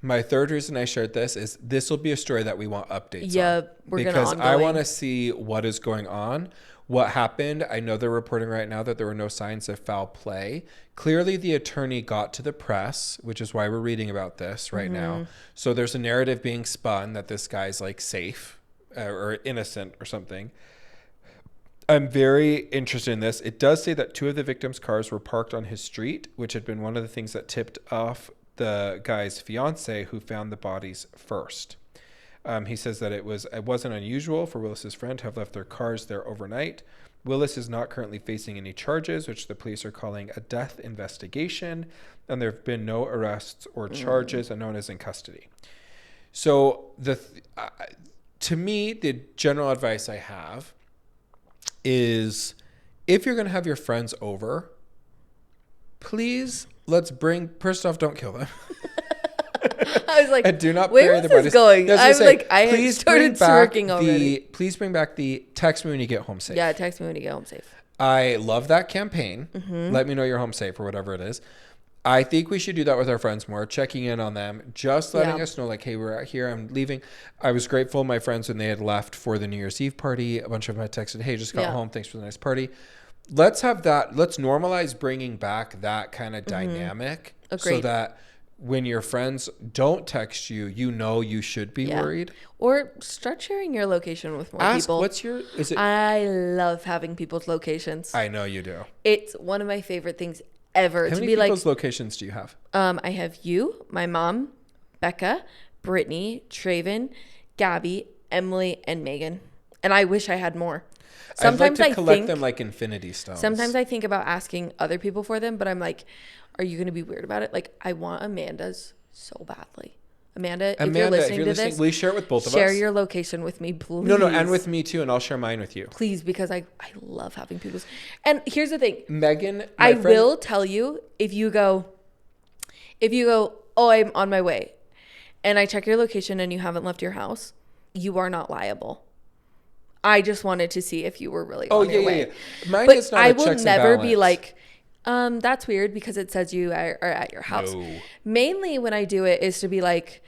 My third reason I shared this will be a story that we want updates on. We're going to because I want to see what is going on, what happened. I know they're reporting right now that there were no signs of foul play. Clearly, the attorney got to the press, which is why we're reading about this right now. So there's a narrative being spun that this guy's like safe or innocent or something. I'm very interested in this. It does say that 2 of the victims' cars were parked on his street, which had been one of the things that tipped off the guy's fiance who found the bodies first. He says that it wasn't unusual for Willis's friend to have left their cars there overnight. Willis is not currently facing any charges, which the police are calling a death investigation, and there have been no arrests or charges, and no one is in custody. So to me, the general advice I have is if you're going to have your friends over, please first off, don't kill them. I was like, and do not where is this going? I was like, I had started smirking already. Please bring back the text me when you get home safe. Yeah, text me when you get home safe. I love that campaign. Mm-hmm. Let me know you're home safe or whatever it is. I think we should do that with our friends more, checking in on them, just letting us know, like, hey, we're out here, I'm leaving. I was grateful my friends when they had left for the New Year's Eve party. A bunch of them had texted, hey, just got home. Thanks for the nice party. Let's have that. Let's normalize bringing back that kind of dynamic. Agreed. So that when your friends don't text you, you know you should be worried. Or start sharing your location with more people. I love having people's locations. I know you do. It's one of my favorite things ever. How many people's locations do you have? I have you, my mom, Becca, Brittany, Traven, Gabby, Emily, and Megan. And I wish I had more. Sometimes I'd like to collect them like infinity stones. Sometimes I think about asking other people for them, but I'm like, are you going to be weird about it? Like, I want Amanda's so badly. Amanda, if you're listening to this, will you share it with both of us? Share your location with me, please. No, and with me too, and I'll share mine with you. Please, because I love having people's. And here's the thing, Megan, I will tell you if you go, oh, I'm on my way, and I check your location and you haven't left your house, you are not liable. I just wanted to see if you were really on your way. Yeah. Mine but is not I a will checks never and be balance. like, that's weird because it says you are at your house. No. Mainly when I do it is to be like,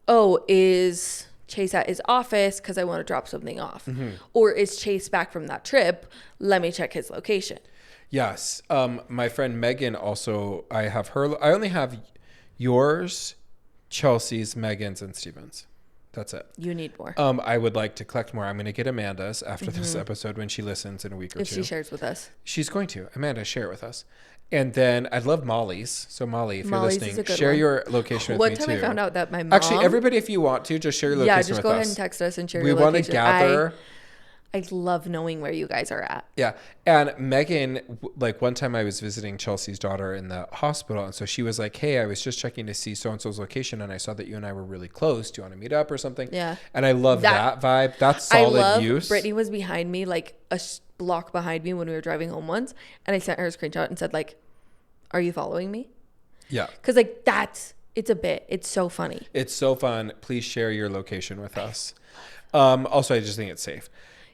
oh, is Chase at his office because I want to drop something off? Mm-hmm. Or is Chase back from that trip? Let me check his location. Yes. My friend Megan also, I only have yours, Chelsea's, Megan's, and Steven's. That's it. You need more. I would like to collect more. I'm going to get Amanda's after this episode when she listens in a week or two. If she shares with us. She's going to. Amanda, share it with us. And then I'd love Molly's. So Molly, if Molly's you're is a listening, good share one. your location with me too. One time I found out that my mom... Actually, everybody, if you want to, just share your location with us. Yeah, just go ahead and text us and share your location. We want to gather... I love knowing where you guys are at. Yeah. And Megan, like one time I was visiting Chelsea's daughter in the hospital. And so she was like, hey, I was just checking to see so-and-so's location. And I saw that you and I were really close. Do you want to meet up or something? Yeah. And I love that vibe. That's solid use. Brittany was behind me, like a block behind me when we were driving home once. And I sent her a screenshot and said like, are you following me? Yeah. Because like it's a bit. It's so funny. It's so fun. Please share your location with us. Also, I just think it's safe.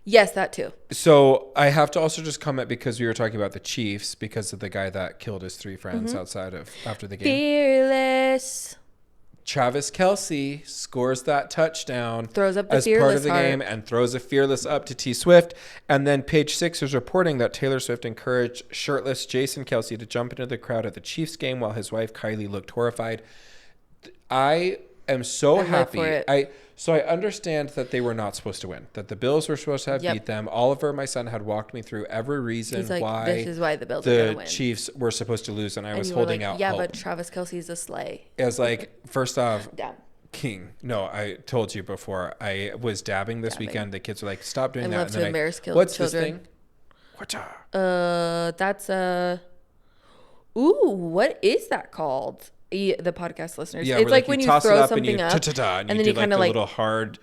Yes, that too. So I have to also just comment because we were talking about the Chiefs because of the guy that killed his 3 friends after the game. Fearless. Travis Kelce scores that touchdown, throws up the as fearless part of the heart. game, and throws a fearless up to T Swift. And then Page 6 is reporting that Taylor Swift encouraged shirtless Jason Kelce to jump into the crowd at the Chiefs game while his wife Kylie looked horrified. I am so happy. So I understand that they were not supposed to win, that the Bills were supposed to have beat them. Oliver, my son, had walked me through every reason why this is why the Bills are going to win. Chiefs were supposed to lose, and I was you holding were like, out yeah, hope. but Travis Kelce's a sleigh. It was like, first off, Damn. King. No, I told you before. I was dabbing this weekend. The kids were like, stop doing that. I love to embarrass children. What's this thing? That's ooh, what is that called? The podcast listeners. Yeah, it's like when you throw something up and then you kind of like little hard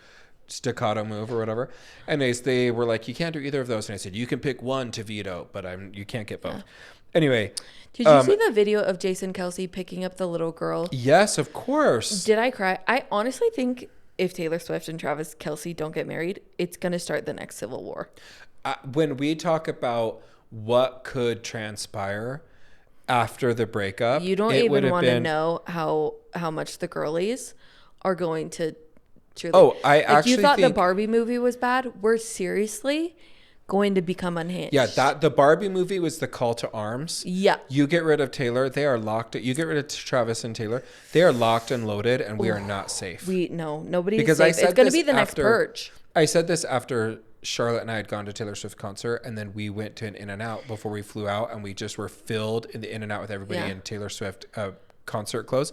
staccato move or whatever. Anyways, they were like, you can't do either of those. And I said, you can pick one to veto, but you can't get both. Yeah. Anyway. Did you see the video of Jason Kelce picking up the little girl? Yes, of course. Did I cry? I honestly think if Taylor Swift and Travis Kelce don't get married, it's going to start the next civil war. When we talk about what could transpire after the breakup, you don't even want to know how much the girlies are going to cheer. Oh, I actually you thought the Barbie movie was bad. We're seriously going to become unhinged. Yeah, the Barbie movie was the call to arms. Yeah. You get rid of Taylor, they are locked. You get rid of Travis and Taylor, they are locked and loaded, and we are not safe. Nobody's because safe. It's going to be the next purge. I said this after Charlotte and I had gone to Taylor Swift concert, and then we went to an In-N-Out before we flew out, and we just were filled in the In-N-Out with everybody in Taylor Swift concert clothes.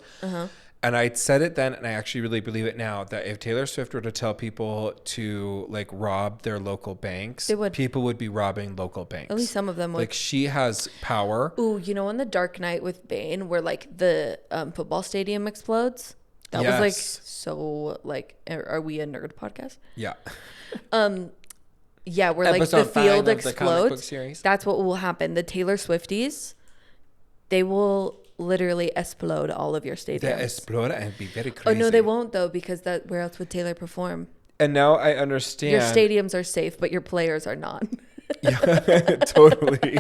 And I said it then, and I actually really believe it now, that if Taylor Swift were to tell people to like rob their local banks, people would be robbing local banks. At least some of them would. Like, she has power. Ooh, you know, in The Dark Knight with Bane, where like the football stadium explodes. That was like so like. Are we a nerd podcast? Yeah. Yeah, where like the field explodes. That's what will happen. The Taylor Swifties, they will literally explode all of your stadiums. They explode and be very crazy. Oh no, they won't though, because where else would Taylor perform? And now I understand. Your stadiums are safe, but your players are not. Yeah, totally.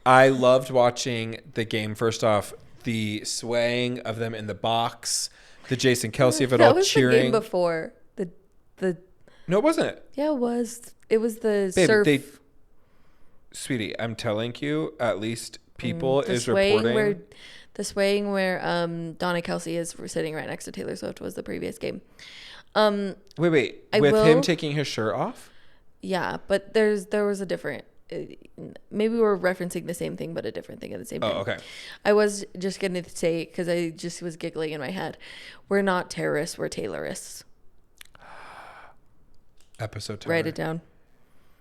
I loved watching the game. First off, the swaying of them in the box, the Jason Kelce of it all cheering. That was the game before. No, it wasn't. Yeah, it was. It was the Babe, surf. Sweetie, I'm telling you, at least people is reporting. The swaying where Donna Kelce is sitting right next to Taylor Swift was the previous game. Wait. Him taking his shirt off? Yeah, but there was a different. Maybe we're referencing the same thing, but a different thing at the same time. Oh, okay. I was just going to say, because I just was giggling in my head, we're not terrorists, we're Taylorists. Episode timer. Write it down.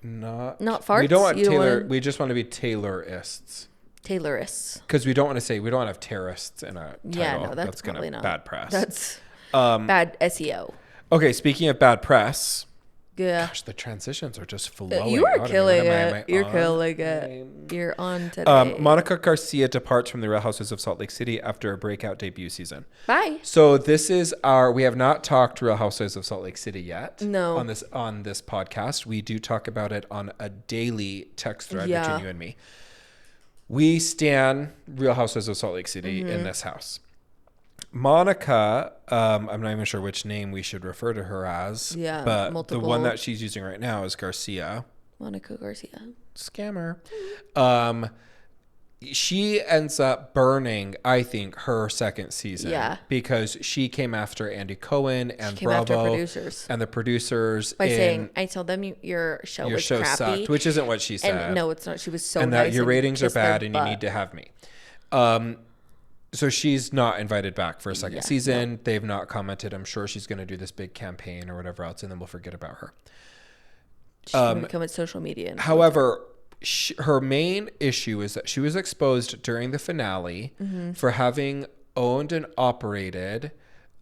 Not farts. We don't want Taylor. We just want to be Taylorists. Taylorists. Because we don't want to have terrorists in a title. Yeah, no, that's probably gonna not. bad press. That's bad SEO. Okay, speaking of bad press. Yeah. Gosh, the transitions are just flowing. You are out killing of me. it. You're killing it. You're on today. Monica Garcia departs from the Real Housewives of Salt Lake City after a breakout debut season. Bye. So this is we have not talked Real Housewives of Salt Lake City yet. No. On this podcast. We do talk about it on a daily text thread between you and me. We stan Real Housewives of Salt Lake City in this house. Monica, I'm not even sure which name we should refer to her as. Yeah, but multiple. the one that she's using right now is Garcia. Monica Garcia. Scammer. She ends up burning, I think, her second season. Yeah. Because she came after Andy Cohen and She came after Bravo producers. and the producers By saying, I told them your show was crappy. sucked, which isn't what she said. And no, it's not. She was so and nice. that your ratings are kissed their bad and you need to have me. So she's not invited back for a second season. No. They've not commented. I'm sure she's going to do this big campaign or whatever else, and then we'll forget about her. She's going to become a social media influencer. However, her main issue is that she was exposed during the finale for having owned and operated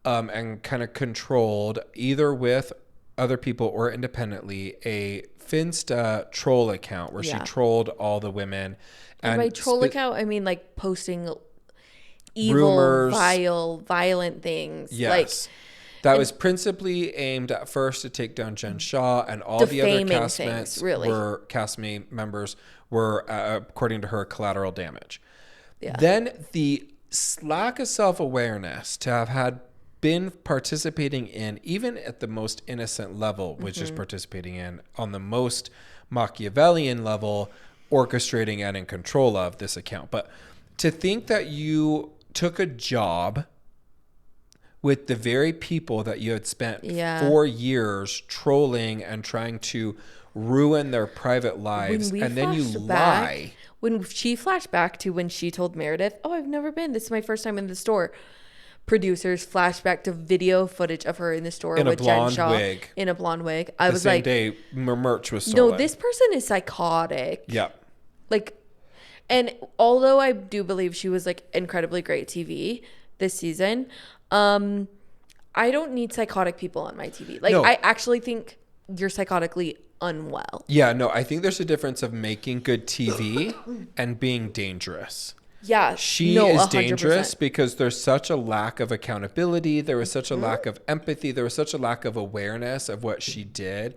and kind of controlled, either with other people or independently, a Finsta troll account where she trolled all the women. And by troll account, I mean like posting evil, rumors, violent things. Yes. Like, that was principally aimed at first to take down Jen Shaw, and all the other cast members were, according to her, collateral damage. Yeah. Then the lack of self-awareness to have been participating in, even at the most innocent level, which is participating in on the most Machiavellian level, orchestrating and in control of this account. But to think that you took a job with the very people that you had spent 4 years trolling and trying to ruin their private lives, and then you lie. When she flashed back to when she told Meredith, "Oh, I've never been. This is my first time in the store." Producers flashed back to video footage of her in the store with Jen Shaw in a blonde wig. I was like, the same day merch was stolen. No, this person is psychotic. Yeah. Like, and although I do believe she was like incredibly great TV this season, I don't need psychotic people on my TV. Like, no. I actually think you're psychotically unwell. Yeah, no, I think there's a difference of making good TV and being dangerous. Yeah. She is dangerous because there's such a lack of accountability. There was such a lack of empathy. There was such a lack of awareness of what she did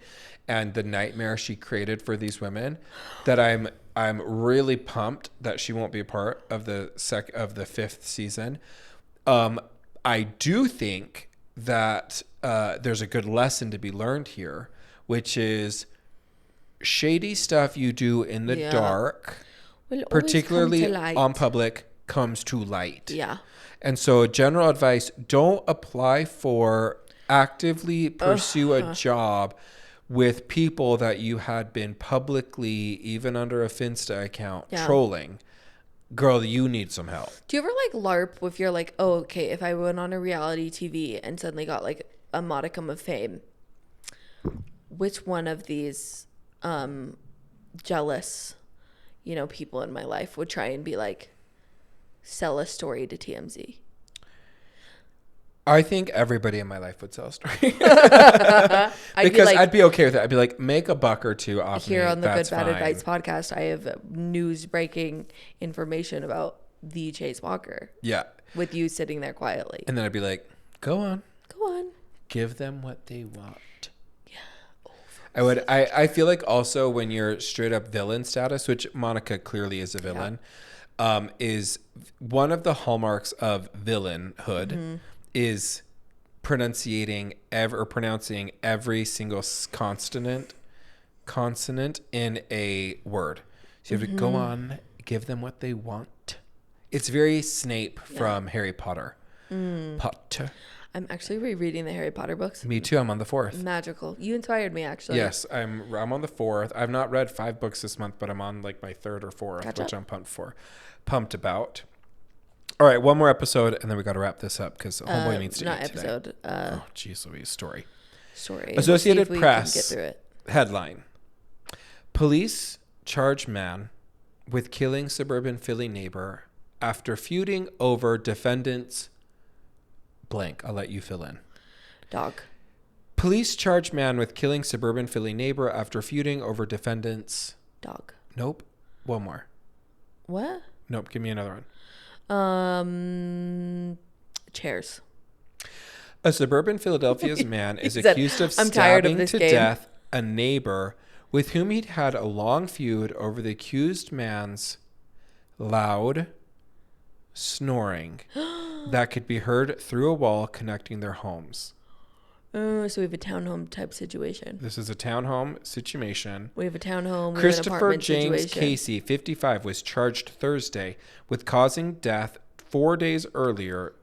and the nightmare she created for these women that I'm really pumped that she won't be a part of the fifth season. I do think that there's a good lesson to be learned here, which is shady stuff you do in the dark, particularly on public, comes to light. Yeah. And so general advice, don't apply for, actively pursue a job with people that you had been publicly, even under a Finsta account, trolling. Girl, you need some help. Do you ever like LARP if you're like, oh, okay, if I went on a reality TV and suddenly got like a modicum of fame, which one of these jealous, people in my life would try and be like, sell a story to TMZ? I think everybody in my life would sell a story. Because I'd be okay with it. I'd be like, make a buck or two off here me. On the That's Good Bad fine. Advice podcast, I have news breaking information about the Chase Walker. Yeah. With you sitting there quietly. And then I'd be like, go on. Go on. Give them what they want. Yeah. I feel like also when you're straight up villain status, which Monica clearly is a villain, is one of the hallmarks of villainhood is pronouncing every single consonant in a word. So you have to go on, give them what they want. It's very Snape from Harry Potter. Potter. I'm actually rereading the Harry Potter books. Me too. I'm on the 4th. Magical. You inspired me, actually. Yes, I'm on the 4th. I've not read 5 books this month, but I'm on like my 3rd or 4th, which I'm pumped about. All right, one more episode, and then we got to wrap this up because homeboy needs to eat episode. today. Oh, jeez Louise. Story. Associated Press headline. Police charge man with killing suburban Philly neighbor after feuding over defendant's blank. I'll let you fill in. Dog. Police charge man with killing suburban Philly neighbor after feuding over defendant's... Dog. Nope. One more. What? Nope. Give me another one. Chairs. A suburban Philadelphia's man is He said, accused of "I'm tired of stabbing this to game." death a neighbor with whom he'd had a long feud over the accused man's loud snoring that could be heard through a wall connecting their homes. So we have a townhome type situation. This is a townhome situation. We have a townhome. We have an Christopher apartment James situation. Casey, 55, was charged Thursday with causing death 4 days earlier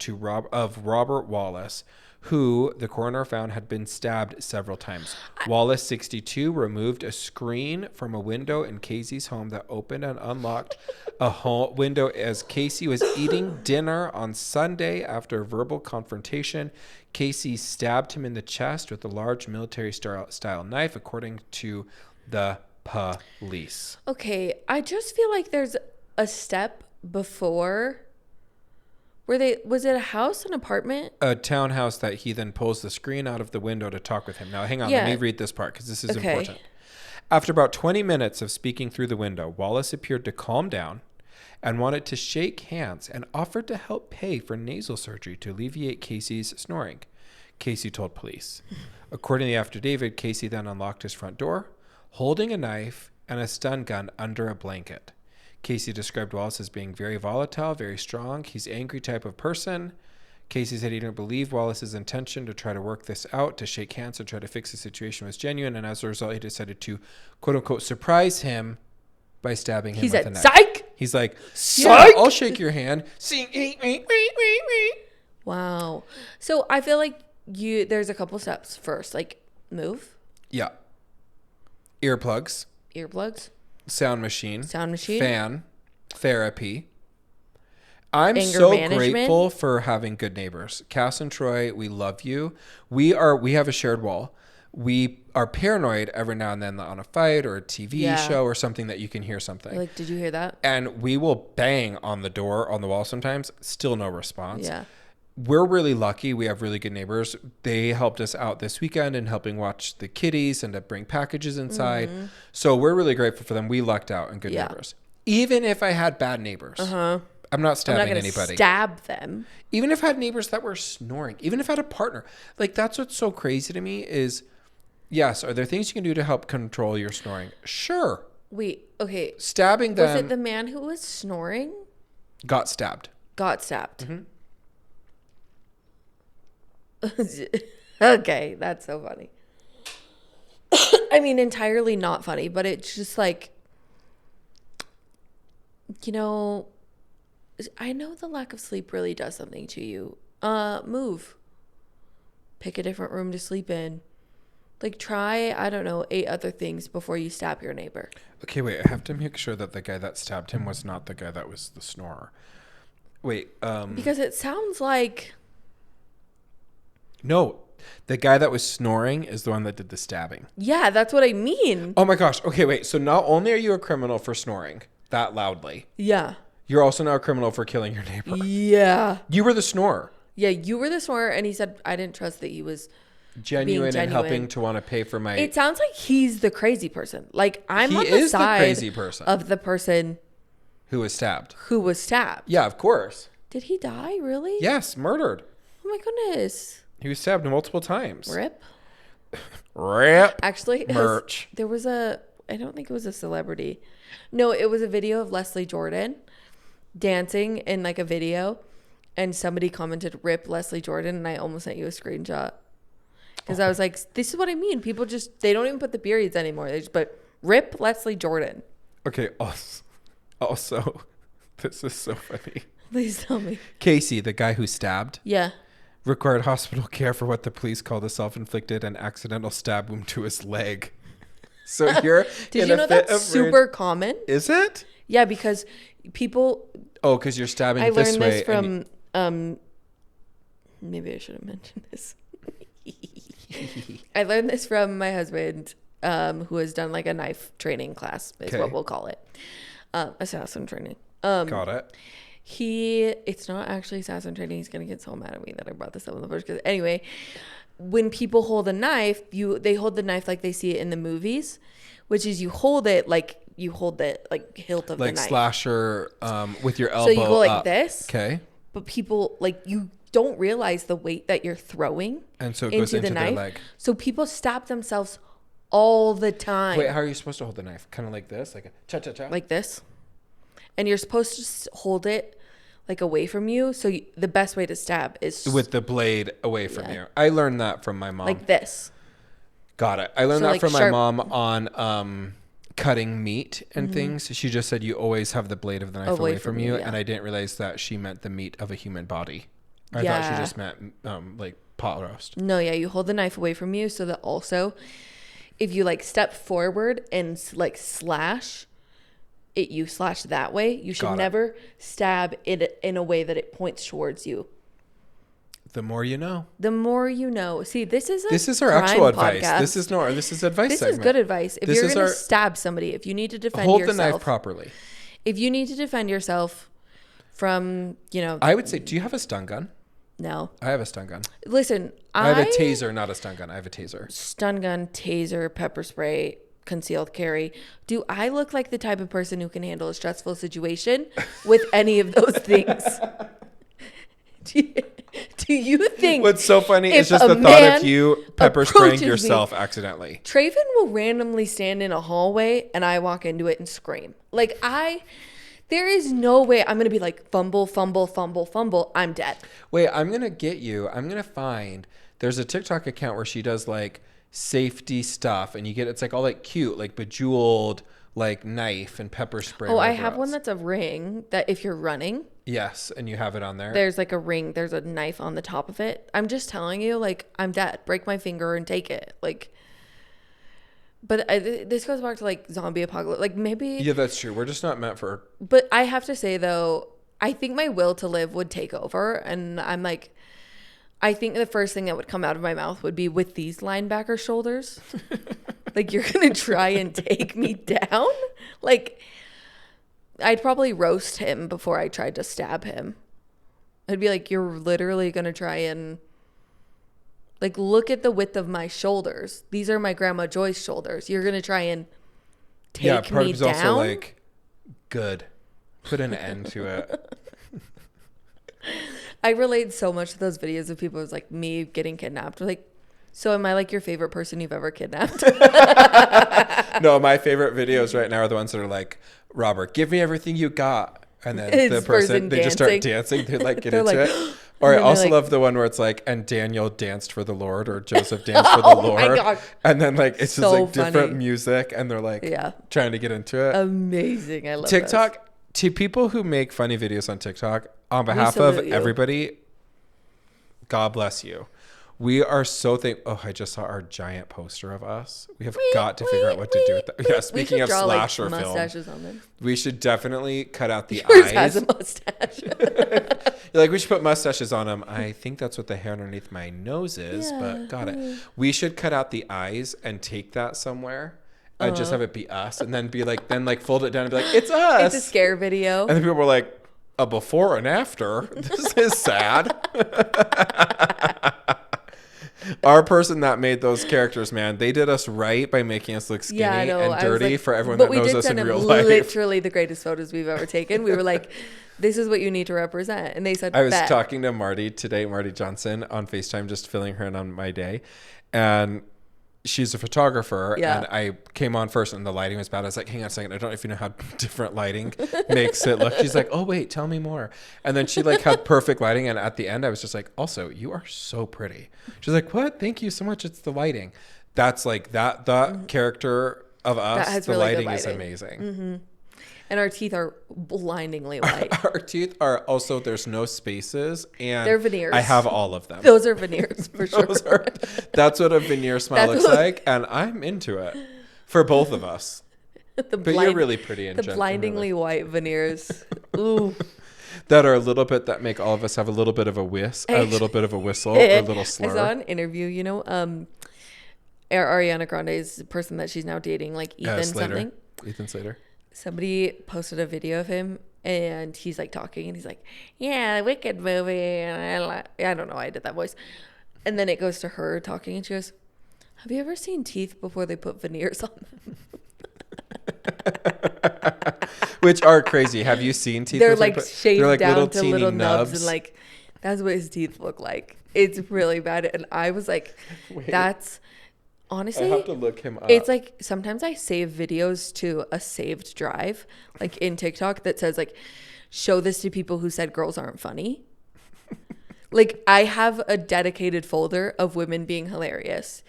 of Robert Wallace, who the coroner found had been stabbed several times. Wallace, 62, removed a screen from a window in Casey's home that opened and unlocked a window as Casey was eating dinner on Sunday. After a verbal confrontation, Casey stabbed him in the chest with a large military-style knife, according to the police. Okay, I just feel like there's a step before... was it a house, an apartment? A townhouse that he then pulls the screen out of the window to talk with him. Now, hang on. Let me read this part because this is important. After about 20 minutes of speaking through the window, Wallace appeared to calm down and wanted to shake hands and offered to help pay for nasal surgery to alleviate Casey's snoring. Casey told police. According to the affidavit, Casey then unlocked his front door, holding a knife and a stun gun under a blanket. Casey described Wallace as being very volatile, very strong. He's an angry type of person. Casey said he didn't believe Wallace's intention to try to work this out, to shake hands and try to fix the situation was genuine. And as a result, he decided to, quote unquote, surprise him by stabbing him with a knife. Psych! He's like, Psych! yeah, I'll shake your hand. Wow. So I feel like there's a couple steps. First, like move. Yeah. Earplugs. Sound machine. Fan. Therapy. I'm Anger so management. grateful for having good neighbors. Cass and Troy, we love you. We have a shared wall. We are paranoid every now and then on a fight or a TV show or something that you can hear something. Like, did you hear that? And we will bang on the door, on the wall sometimes. Still no response. Yeah. We're really lucky. We have really good neighbors. They helped us out this weekend in helping watch the kitties and to bring packages inside. Mm-hmm. So we're really grateful for them. We lucked out in good neighbors. Even if I had bad neighbors, I'm not stabbing anybody. Stab them. Even if I had neighbors that were snoring, even if I had a partner, like that's what's so crazy to me is, yes, are there things you can do to help control your snoring? Sure. Wait, okay. Stabbing them. Was it the man who was snoring? Got stabbed. Mm-hmm. Okay, that's so funny. I mean, entirely not funny, but it's just like, I know the lack of sleep really does something to you. Move. Pick a different room to sleep in. Like, try, 8 other things before you stab your neighbor. Okay, wait, I have to make sure that the guy that stabbed him was not the guy that was the snorer. Wait, because it sounds like... No, the guy that was snoring is the one that did the stabbing. Yeah, that's what I mean. Oh my gosh. Okay, wait. So not only are you a criminal for snoring that loudly. Yeah. You're also now a criminal for killing your neighbor. Yeah. You were the snorer. Yeah, you were the snorer, and he said, I didn't trust that he was genuine and helping to want to pay for my... It sounds like he's the crazy person. Like, I'm on the side crazy person of the person who was stabbed. Yeah, of course. Did he die, really? Yes, murdered. Oh my goodness. He was stabbed multiple times. Rip. Actually, merch. There was I don't think it was a celebrity. No, it was a video of Leslie Jordan dancing in like a video, and somebody commented, "Rip Leslie Jordan," and I almost sent you a screenshot because I was like, "This is what I mean. People they don't even put the periods anymore. They just put Rip Leslie Jordan." Okay. Also, this is so funny. Please tell me. Casey, the guy who stabbed. Yeah. Required hospital care for what the police called a self-inflicted and accidental stab wound to his leg. So you're Did you know that's super common? Is it? Yeah, because people... Oh, because you're stabbing this way. I learned this from... maybe I should have mentioned this. I learned this from my husband, who has done like a knife training class, is what we'll call it. Assassin Training. Got it. It's not actually Assassin Training. He's gonna get so mad at me that I brought this up in the first. Because anyway, when people hold a knife, they hold the knife like they see it in the movies, which is you hold it like hilt of the knife, like slasher, with your elbow. So you go like up. this. Okay. But people you don't realize the weight that you're throwing, and so it goes into the knife. their leg. So people stab themselves all the time. Wait, how are you supposed to hold the knife? Kind of like this, like a cha-cha-cha? Like this. And you're supposed to hold it like away from you. So the best way to stab is with the blade away from you. I learned that from my mom. Like this. Got it. I learned that from sharp. my mom on cutting meat and things. She just said you always have the blade of the knife away from you. And I didn't realize that she meant the meat of a human body. I thought she just meant like pot roast. No, you hold the knife away from you so that also if you like step forward and like slash it, you slash that way. You should never stab it in a way that it points towards you. The more you know. The more you know. See, this is our actual advice. Podcast. This is advice. This segment. is good advice. If you're going to stab somebody, if you need to defend hold yourself, the knife properly. If you need to defend yourself from, I would say, do you have a stun gun? No. I have a stun gun. Listen, I have a taser, not a stun gun. I have a taser. Stun gun, taser, pepper spray, concealed carry. Do I look like the type of person who can handle a stressful situation with any of those things? Do you think what's so funny is just the thought of you pepper spraying yourself accidentally? Traven will randomly stand in a hallway and I walk into it and scream. There is no way I'm going to be like fumble, fumble, fumble, fumble. I'm dead. Wait, I'm going to get you. I'm going to find, there's a TikTok account where she does like safety stuff and it's like all like cute, like bejeweled, like knife and pepper spray. Oh, I have one that's a ring that if you're running. Yes, and you have it on there. There's like a ring. There's a knife on the top of it. I'm just telling you, like, I'm dead. Break my finger and take it. Like, but this goes back to like zombie apocalypse. Like maybe. Yeah, that's true. We're just not meant for. But I have to say though, I think my will to live would take over, and I'm like, I think the first thing that would come out of my mouth would be with these linebacker shoulders. Like, you're gonna try and take me down? Like, I'd probably roast him before I tried to stab him. I'd be like, you're literally gonna try and like look at the width of my shoulders. These are my Grandma Joy's shoulders. You're gonna try and take me down? Yeah, part of also like, good. Put an end to it. I relate so much to those videos of people. It's like me getting kidnapped. Like, so am I like your favorite person you've ever kidnapped? No, my favorite videos right now are the ones that are like, Robert, give me everything you got. And then the person they just start dancing. They like get into it. Or I also love the one where it's like, and Daniel danced for the Lord, or Joseph danced for the Lord. My God. And then like, it's so just like different music and they're like trying to get into it. Amazing. I love TikTok. This. To people who make funny videos on TikTok, on behalf of everybody, God bless you. We are so thankful. Oh, I just saw our giant poster of us. We have got to figure out what to do with that. Yeah, speaking of slasher film, we should definitely cut out the eyes. Has a mustache. You're like, we should put mustaches on them. I think that's what the hair underneath my nose is, but got it. We should cut out the eyes and take that somewhere. And just have it be us, and then be like, fold it down and be like, it's us. It's a scare video. And then people were like, a before and after. This is sad. Our person that made those characters, man, they did us right by making us look skinny and dirty for everyone that knows us in real life. Literally the greatest photos we've ever taken. We were like, this is what you need to represent. And they said, I was talking to Marty today, Marty Johnson, on FaceTime, just filling her in on my day. And she's a photographer, and I came on first and the lighting was bad. I was like, hang on a second, I don't know if you know how different lighting makes it look. She's like, oh wait, tell me more. And then she like had perfect lighting, and at the end I was just like, also, you are so pretty. She's like, what? Thank you so much. It's the lighting. That's like the character of us, the really lighting is amazing. Mm-hmm. And our teeth are blindingly white. Our teeth are also, there's no spaces. And they're veneers. I have all of them. Those are veneers for sure. That's what a veneer smile looks like. And I'm into it for both of us. But you're really pretty in general. The blindingly white veneers. Ooh. That are a little bit, that make all of us have a little bit of a a little bit of a whistle, or a little slur. I saw an interview, Ariana Grande's person that she's now dating, like Ethan something. Ethan Slater. somebody posted a video of him and he's like talking and he's like, yeah, Wicked movie. And I don't know why I did that voice. And then it goes to her talking and she goes, have you ever seen teeth before they put veneers on them? Which are crazy. Have you seen teeth? They're like shaved they're like down to teeny little nubs and like, that's what his teeth look like. It's really bad. And I was like, Wait. that's honestly, I have to look him up. it's like sometimes I save videos to a saved drive, like in TikTok that says like, show this to people who said girls aren't funny. Like I have a dedicated folder of women being hilarious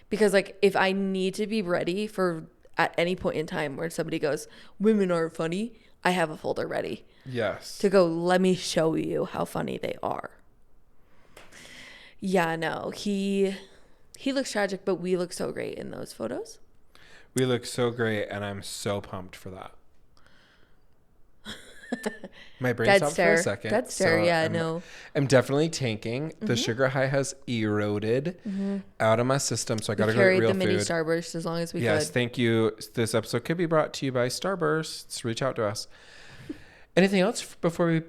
because like if I need to be ready for at any point in time where somebody goes, women aren't funny, I have a folder ready. Yes. To go, let me show you how funny they are. Yeah, no, he looks tragic, but we look so great in those photos. We look so great, and I'm so pumped for that. My brain stopped for a second. That's fair. Yeah, no. I'm definitely tanking. The sugar high has eroded out of my system, so I got to go get real food. Carried the mini Starburst as long as we could. Yes, thank you. This episode could be brought to you by Starbursts. Reach out to us. Anything else before we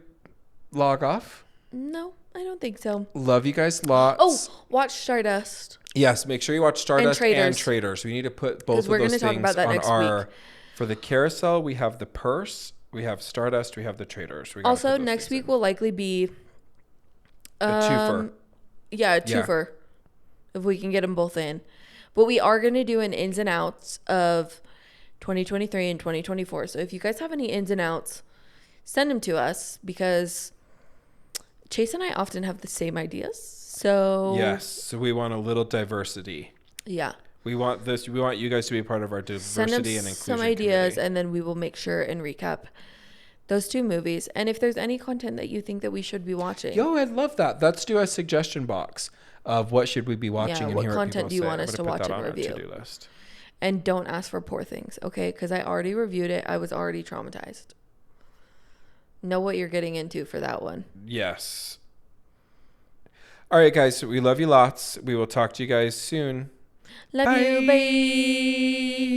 log off? No, I don't think so. Love you guys lots. Oh, watch Stardust. Yes, make sure you watch Stardust and Traitors. Traitors. We need to put both of we're those gonna talk things about that on next our... week. For the carousel, we have the purse, we have Stardust, we have the Traitors. We gotta Also, put those next things week in. will likely be... A twofer. Yeah, a twofer. If we can get them both in. But we are going to do an ins and outs of 2023 and 2024. So if you guys have any ins and outs, send them to us because Chase and I often have the same ideas. So Yes, so we want a little diversity. Yeah. We want you guys to be part of our Send them diversity and inclusion some ideas committee. and then we will make sure and recap those two movies. And if there's any content that you think that we should be watching. Yo, I'd love that. Let's do a suggestion box of what should we be watching and what hear content what do you people want say. us I'm to gonna watch put that and on our review? to-do list. And don't ask for poor things, okay? Because I already reviewed it. I was already traumatized. Know what you're getting into for that one. Yes. All right, guys. We love you lots. We will talk to you guys soon. Love you. Bye.